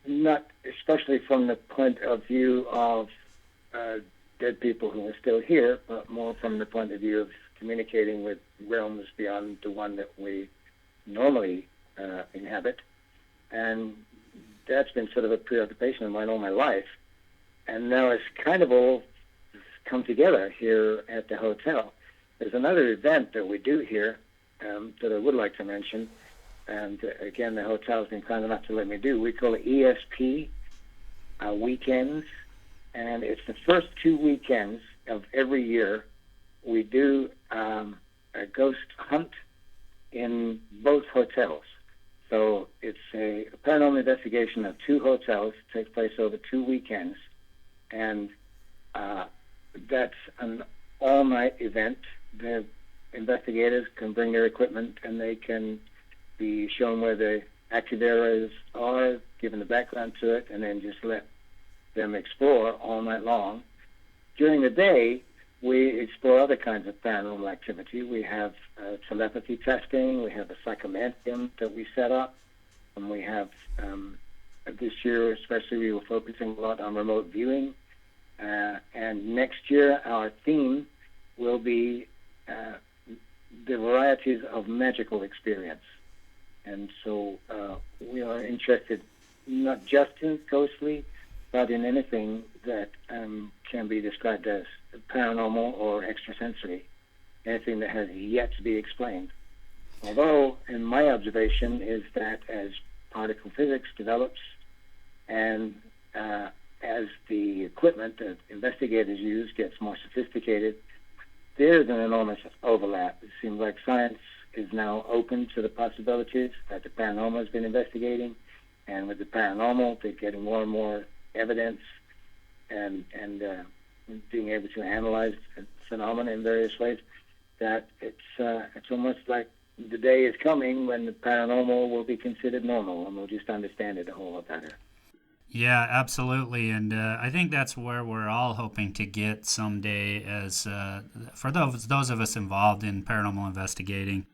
not especially from the point of view of dead people who are still here, but more from the point of view of communicating with realms beyond the one that we normally inhabit. And that's been sort of a preoccupation of mine all my life. And now it's kind of all come together here at the hotel. There's another event that we do here that I would like to mention. And again, the hotel's been kind enough to let me do. We call it Esp Weekends. And it's the first 2 weekends of every year. We do a ghost hunt in both hotels. So it's a paranormal investigation of 2 hotels. It takes place over 2 weekends. And that's an all-night event. The investigators can bring their equipment and they can be shown where the active areas are, given the background to it, and then just let them explore all night long. During the day, we explore other kinds of paranormal activity. We have telepathy testing. We have a psychomantium that we set up. And we have, this year especially, we were focusing a lot on remote viewing. And next year, our theme will be the varieties of magical experience. And so we are interested not just in ghostly, but in anything that can be described as paranormal or extrasensory, anything that has yet to be explained. Although, in my observation, is that as particle physics develops and as the equipment that investigators use gets more sophisticated, there's an enormous overlap. It seems like science is now open to the possibilities that the paranormal has been investigating, and with the paranormal, they're getting more and more evidence and being able to analyze phenomena in various ways. That it's almost like the day is coming when the paranormal will be considered normal, and we'll just understand it a whole lot better. Yeah, absolutely, and I think that's where we're all hoping to get someday. As for those of us involved in paranormal investigating,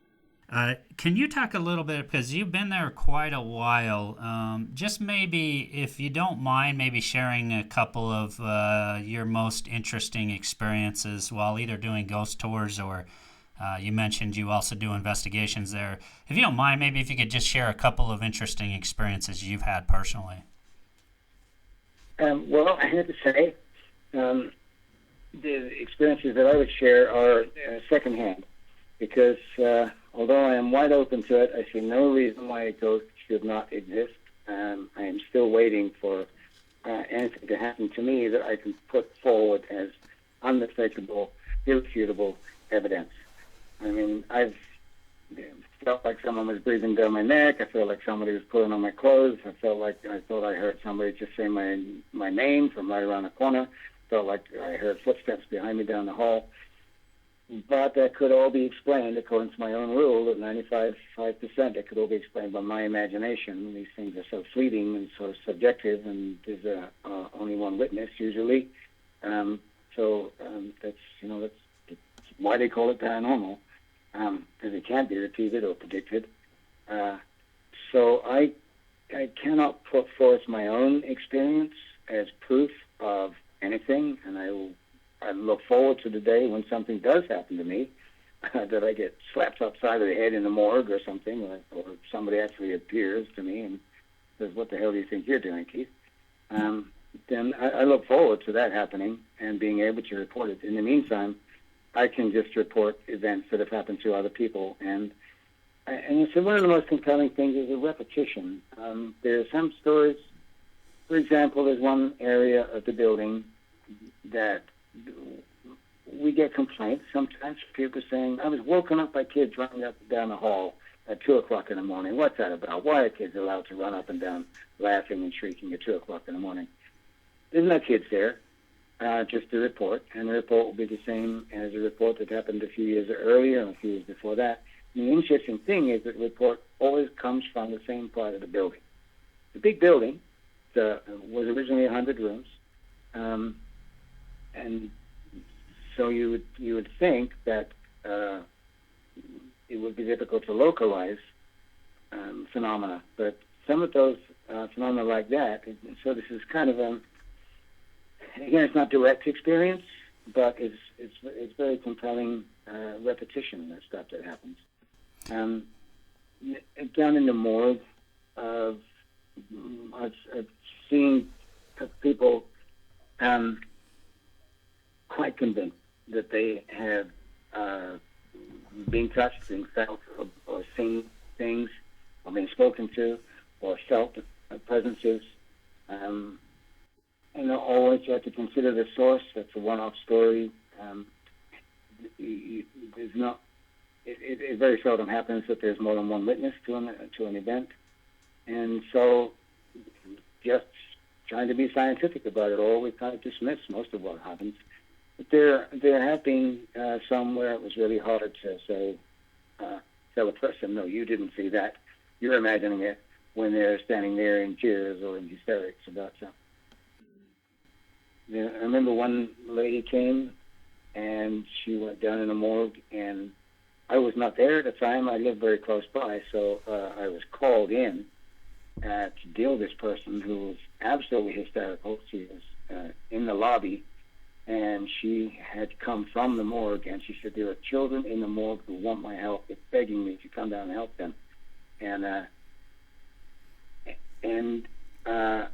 can you talk a little bit, because you've been there quite a while? Just maybe, if you don't mind, maybe sharing a couple of your most interesting experiences while either doing ghost tours or you mentioned you also do investigations there. If you don't mind, maybe if you could just share a couple of interesting experiences you've had personally. Well, I have to say, the experiences that I would share are secondhand, because although I am wide open to it, I see no reason why a ghost should not exist. I am still waiting for anything to happen to me that I can put forward as unmistakable, irrefutable evidence. I mean, I've felt like someone was breathing down my neck. I felt like somebody was pulling on my clothes. I felt like I thought I heard somebody just say my name from right around the corner. Felt like I heard footsteps behind me down the hall. But that could all be explained, according to my own rule, at 95%, it could all be explained by my imagination. These things are so fleeting and so subjective, and there's only one witness usually. So that's why they call it paranormal. Because it can't be repeated or predicted. So I cannot put forth my own experience as proof of anything, and I look forward to the day when something does happen to me, that I get slapped upside of the head in the morgue or something, or somebody actually appears to me and says, "What the hell do you think you're doing, Keith?" Then I look forward to that happening and being able to report it. In the meantime, I can just report events that have happened to other people, and so one of the most compelling things is a repetition. There are some stories For example, there's one area of the building that we get complaints sometimes. People saying, I was woken up by kids running up and down the hall at 2 o'clock in the morning. What's that about? Why are kids allowed to run up and down laughing and shrieking at 2 o'clock in the morning? There's no kids there, just a report. And the report will be the same as a report that happened a few years earlier and a few years before that. And the interesting thing is that the report always comes from the same part of the building. The big building was originally 100 rooms. And so you would think that it would be difficult to localize phenomena, but some of those phenomena like that. So this is kind of again, it's not direct experience, but it's very compelling repetition of stuff that happens. Down in the morgue, I've seen people quite convinced that they have been touched, been felt, or seen things, or been spoken to, or felt presences. And always you have to consider the source. That's a one-off story. There's not. It very seldom happens that there's more than one witness to an event, and so just trying to be scientific about it all, we kind of dismiss most of what happens. But there have been some where it was really hard to say, tell a person, no, you didn't see that. You're imagining it, when they're standing there in tears or in hysterics about something. I remember one lady came, and she went down in the morgue, and I was not there at the time. I lived very close by, so I was called in to deal with this person who was absolutely hysterical. She was in the lobby, and she had come from the morgue, and she said, there are children in the morgue who want my help. They're begging me to come down and help them. And her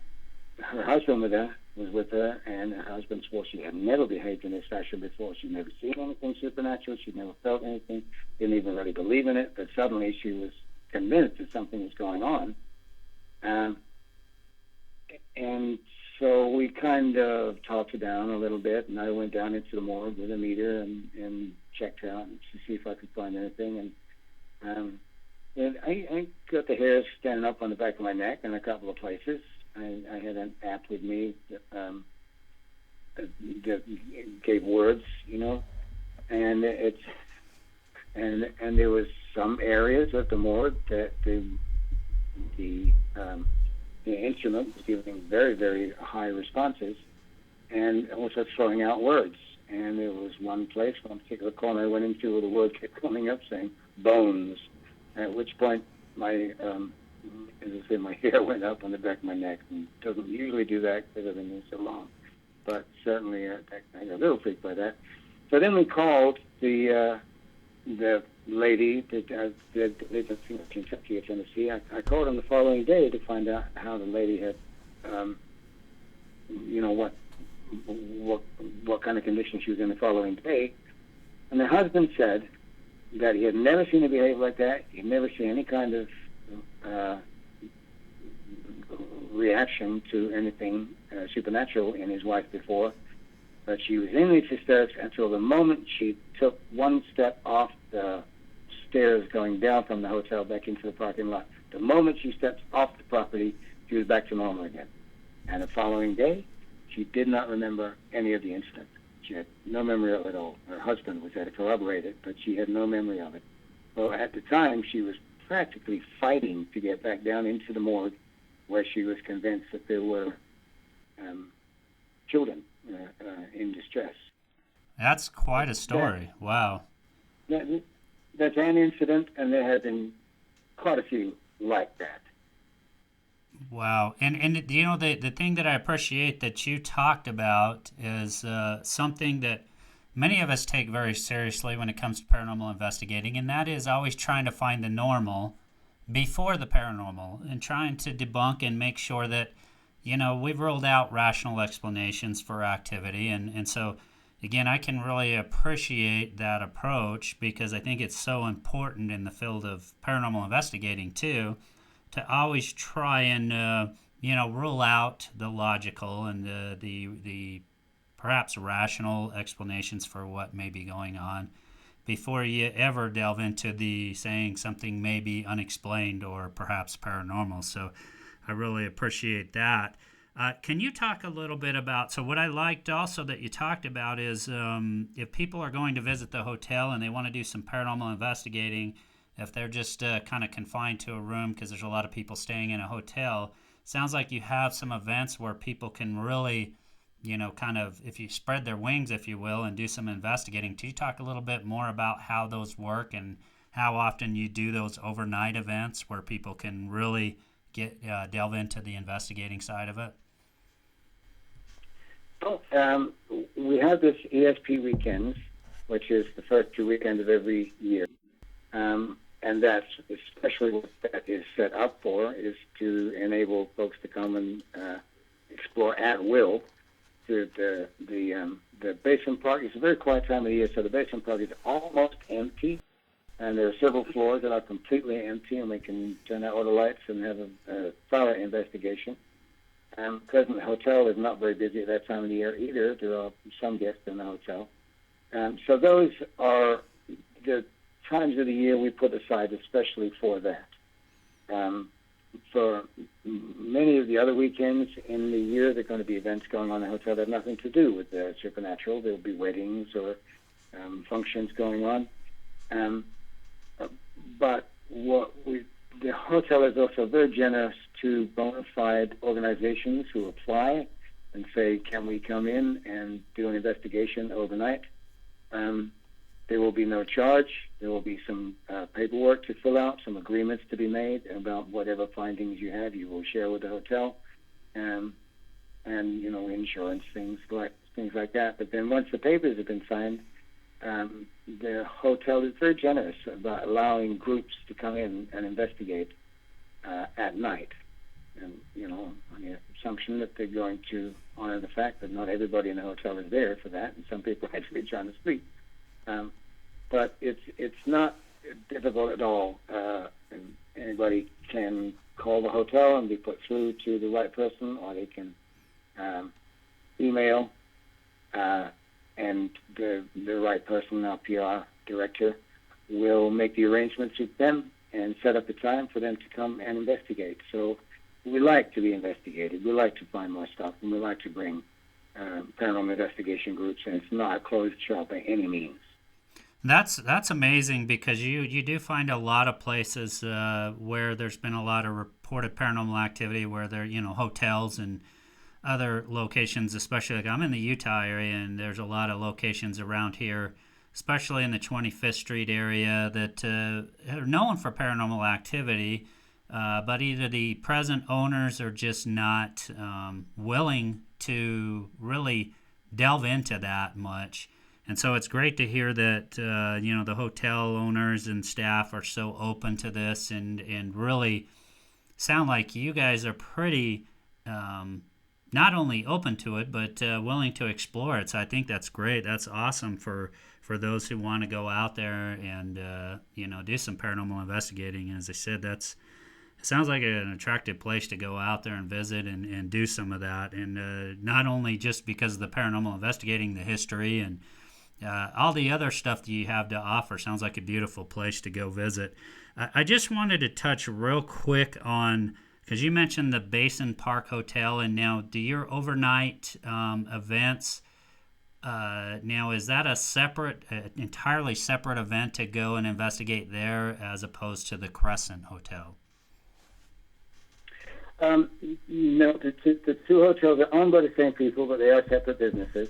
husband was with her, and her husband swore she had never behaved in this fashion before. She'd never seen anything supernatural. She'd never felt anything, didn't even really believe in it, but suddenly she was convinced that something was going on. And so we kind of talked her down a little bit, and I went down into the morgue with a meter and checked her out to see if I could find anything. And I got the hairs standing up on the back of my neck in a couple of places. I had an app with me that gave words, and and there was some areas of the morgue that the instrument was giving very, very high responses, and also throwing out words. And there was one particular corner I went into where the word kept coming up saying bones, at which point my as I say, my hair went up on the back of my neck, and it doesn't usually do that because everything is so long. But certainly I got a little freaked by that. So then we called the lady that lived in Kentucky or Tennessee. I called him the following day to find out how the lady had, what kind of condition she was in the following day. And the husband said that he had never seen her behave like that. He'd never seen any kind of reaction to anything supernatural in his wife before, but she was in these hysterics until the moment she took one step off the stairs going down from the hotel back into the parking lot. The moment she stepped off the property, she was back to normal again. And the following day, she did not remember any of the incident. She had no memory of it at all. Her husband was there to corroborate it, but she had no memory of it. Well, at the time, she was practically fighting to get back down into the morgue, where she was convinced that there were children in distress. That's quite a story. Wow. That's an incident, and there have been quite a few like that. Wow. And the thing that I appreciate that you talked about is something that many of us take very seriously when it comes to paranormal investigating, and that is always trying to find the normal before the paranormal and trying to debunk and make sure that, we've ruled out rational explanations for activity. And so, again, I can really appreciate that approach because I think it's so important in the field of paranormal investigating, too, to always try and rule out the logical and the perhaps rational explanations for what may be going on before you ever delve into the saying something may be unexplained or perhaps paranormal. So I really appreciate that. Can you talk a little bit about, so what I liked also that you talked about is if people are going to visit the hotel and they want to do some paranormal investigating, if they're just kind of confined to a room because there's a lot of people staying in a hotel, sounds like you have some events where people can really, kind of, if you spread their wings, if you will, and do some investigating. Can you talk a little bit more about how those work and how often you do those overnight events where people can really delve into the investigating side of it? Well, we have this Esp Weekends, which is the first 2 weekends of every year. And that's especially what that is set up for, is to enable folks to come and explore at will. The Basin Park is a very quiet time of the year, so the Basin Park is almost empty, and there are several floors that are completely empty, and we can turn out all the lights and have a thorough investigation. Crescent Hotel is not very busy at that time of the year either. There are some guests in the hotel. So those are the times of the year we put aside especially for that. For many of the other weekends in the year, there are going to be events going on in the hotel that have nothing to do with the supernatural. There will be weddings or functions going on. But the hotel is also very generous to bona fide organizations who apply and say, can we come in and do an investigation overnight? There will be no charge. There will be some paperwork to fill out, some agreements to be made about whatever findings you have. You will share with the hotel, and insurance, things like that. But then once the papers have been signed, the hotel is very generous about allowing groups to come in and investigate at night, and on the assumption that they're going to honor the fact that not everybody in the hotel is there for that, and some people actually trying to sleep. But it's not difficult at all. Anybody can call the hotel and be put through to the right person, or they can email, and the right person, our PR director, will make the arrangements with them and set up the time for them to come and investigate. So we like to be investigated. We like to find more stuff, and we like to bring paranormal investigation groups, and it's not a closed shop by any means. That's amazing, because you do find a lot of places where there's been a lot of reported paranormal activity where there hotels and other locations, especially like I'm in the Utah area, and there's a lot of locations around here, especially in the 25th Street area, that are known for paranormal activity, but either the present owners are just not willing to really delve into that much. And so it's great to hear that the hotel owners and staff are so open to this, and really sound like you guys are pretty not only open to it, but willing to explore it. So I think that's great. That's awesome for those who want to go out there and do some paranormal investigating. And as I said, it sounds like an attractive place to go out there and visit and do some of that. And not only just because of the paranormal investigating, the history and all the other stuff that you have to offer. Sounds like a beautiful place to go visit. I just wanted to touch real quick on, because you mentioned the Basin Park Hotel, and now do your overnight events, now is that entirely separate event to go and investigate there as opposed to the Crescent Hotel? No, the two hotels are owned by the same people, but they are separate businesses.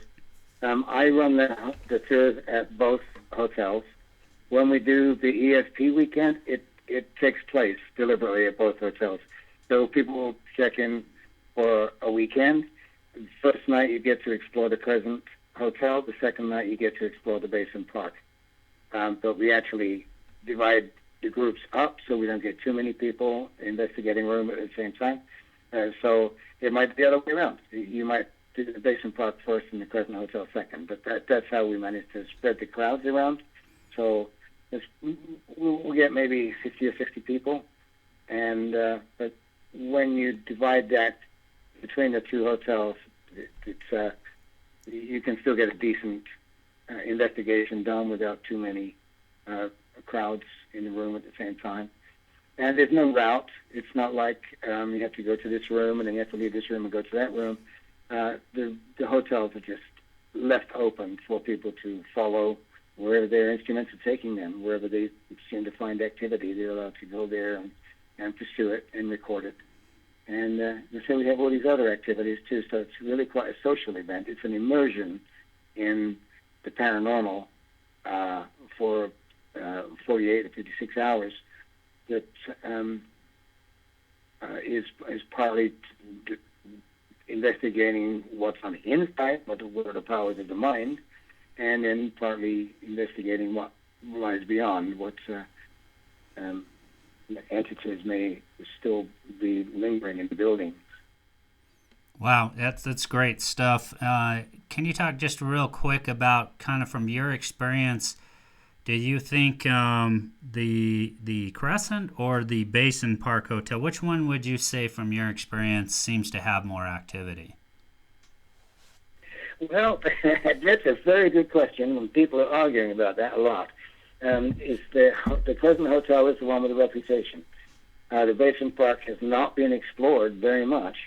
I run the tours at both hotels. When we do the Esp weekend, it takes place deliberately at both hotels. So people will check in for a weekend. The first night you get to explore the Crescent Hotel. The second night you get to explore the Basin Park. But we actually divide the groups up so we don't get too many people investigating a room at the same time. So it might be the other way around. You might do the Basin Park first and the Crescent Hotel second. But that's how we manage to spread the crowds around. So we'll get maybe 50 or 60 people. And but when you divide that between the two hotels, you can still get a decent investigation done without too many crowds in the room at the same time. And there's no route. It's not like you have to go to this room and then you have to leave this room and go to that room. The hotels are just left open for people to follow wherever their instruments are taking them, wherever they seem to find activity. They're allowed to go there and pursue it and record it. And so we have all these other activities too, so it's really quite a social event. It's an immersion in the paranormal for 48 to 56 hours that is partly investigating what's on the inside, what are the powers of the mind, and then partly investigating what lies beyond, what entities may still be lingering in the building. Wow, that's great stuff. Can you talk just real quick about kind of from your experience, do you think the Crescent or the Basin Park Hotel, which one would you say from your experience seems to have more activity? Well, that's a very good question, and people are arguing about that a lot. Is the Crescent Hotel is the one with the reputation. The Basin Park has not been explored very much,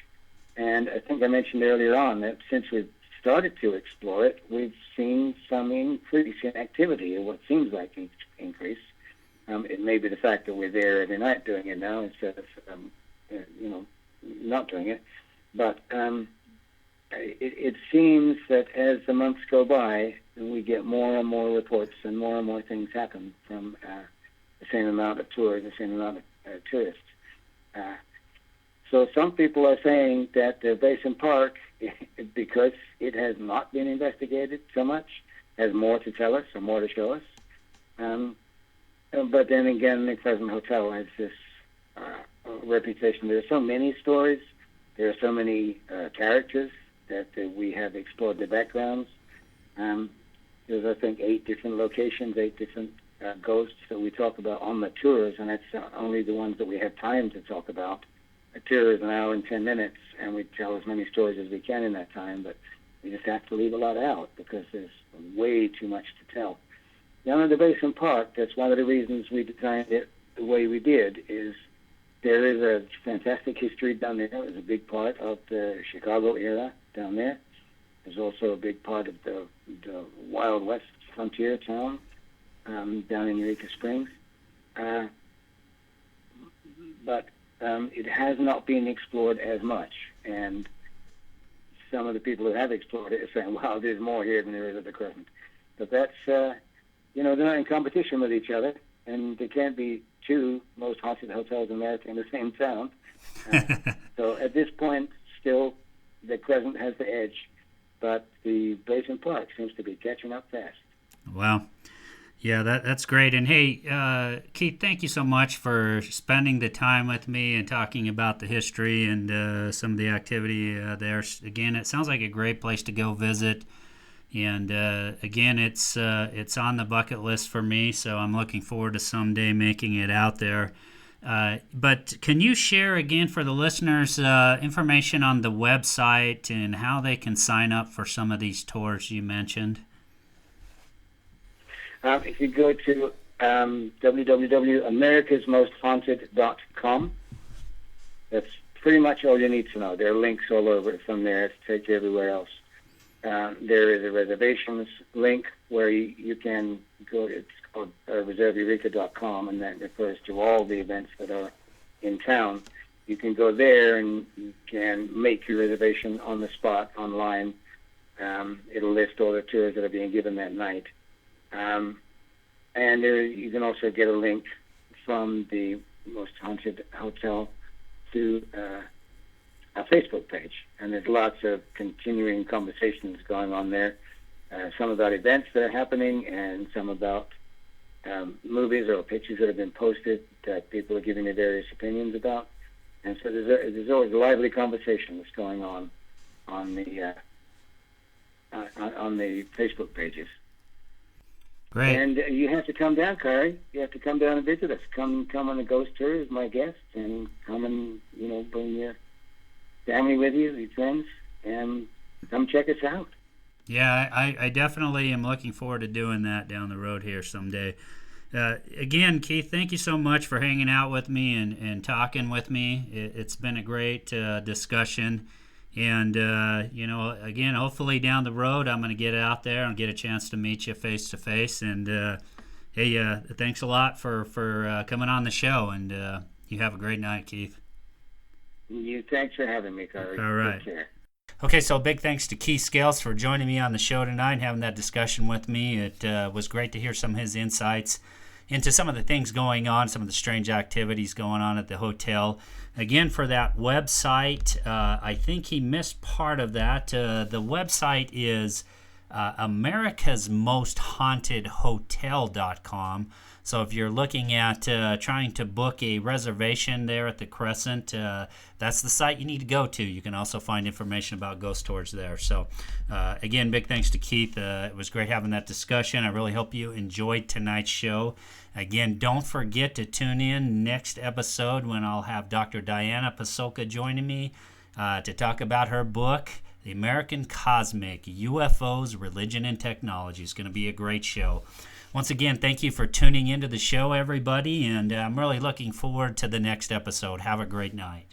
and I think I mentioned earlier on that since we've started to explore it, we've seen some increase in activity, or what seems like an increase. It may be the fact that we're there every night doing it now instead of, not doing it. But it seems that as the months go by, we get more and more reports and more things happen from the same amount of tours, the same amount of tourists. So some people are saying that the Basin Park, because it has not been investigated so much, has more to tell us or more to show us. But then again, the Crescent Hotel has this reputation. There are so many stories. There are so many characters that we have explored the backgrounds. There's, I think, 8 different locations, 8 different ghosts that we talk about on the tours, and that's only the ones that we have time to talk about. A tour is an hour and 10 minutes, and we tell as many stories as we can in that time, but we just have to leave a lot out because there's way too much to tell. Down at the Basin Park, that's one of the reasons we designed it the way we did, is there is a fantastic history down there. It was a big part of the Chicago era down there. There's also a big part of the Wild West frontier town down in Eureka Springs. But it has not been explored as much, and some of the people who have explored it are saying, wow, there's more here than there is at the Crescent. But that's, they're not in competition with each other, and there can't be 2 most haunted hotels in America in the same town. So at this point, still, the Crescent has the edge, but the Basin Park seems to be catching up fast. Wow. Yeah, that's great. And hey, Keith, thank you so much for spending the time with me and talking about the history and some of the activity there. Again, it sounds like a great place to go visit. And again, it's on the bucket list for me, so I'm looking forward to someday making it out there. But can you share again for the listeners information on the website and how they can sign up for some of these tours you mentioned? If you go to www.americasmosthaunted.com, that's pretty much all you need to know. There are links all over from there to take you everywhere else. There is a reservations link where you can go. It's called reserveeureka.com, and that refers to all the events that are in town. You can go there and you can make your reservation on the spot online. It'll list all the tours that are being given that night. And you can also get a link from the Most Haunted Hotel to our Facebook page. And there's lots of continuing conversations going on there, some about events that are happening and some about movies or pictures that have been posted that people are giving their various opinions about. And so there's always a lively conversation that's going on the Facebook pages. Great. And you have to come down, Kari. You have to come down and visit us. Come on a ghost tour as my guest, and come and family with you, your friends, and come check us out. Yeah, I definitely am looking forward to doing that down the road here someday. Again, Keith, thank you so much for hanging out with me and talking with me. It's been a great discussion. And, again, hopefully down the road I'm going to get out there and get a chance to meet you face to face. And, hey, thanks a lot for coming on the show. And you have a great night, Keith. Thanks for having me, Corey. All right. Take care. Okay, so big thanks to Keith Scales for joining me on the show tonight and having that discussion with me. It was great to hear some of his insights into some of the things going on, some of the strange activities going on at the hotel. Again, for that website, I think he missed part of that. The website is americasmosthauntedhotel.com. So if you're looking at trying to book a reservation there at the Crescent, that's the site you need to go to. You can also find information about ghost tours there. So again, big thanks to Keith. It was great having that discussion. I really hope you enjoyed tonight's show. Again, don't forget to tune in next episode when I'll have Dr. Diana Pasolka joining me to talk about her book, The American Cosmic, UFOs, Religion, and Technology. It's going to be a great show. Once again, thank you for tuning into the show, everybody, and I'm really looking forward to the next episode. Have a great night.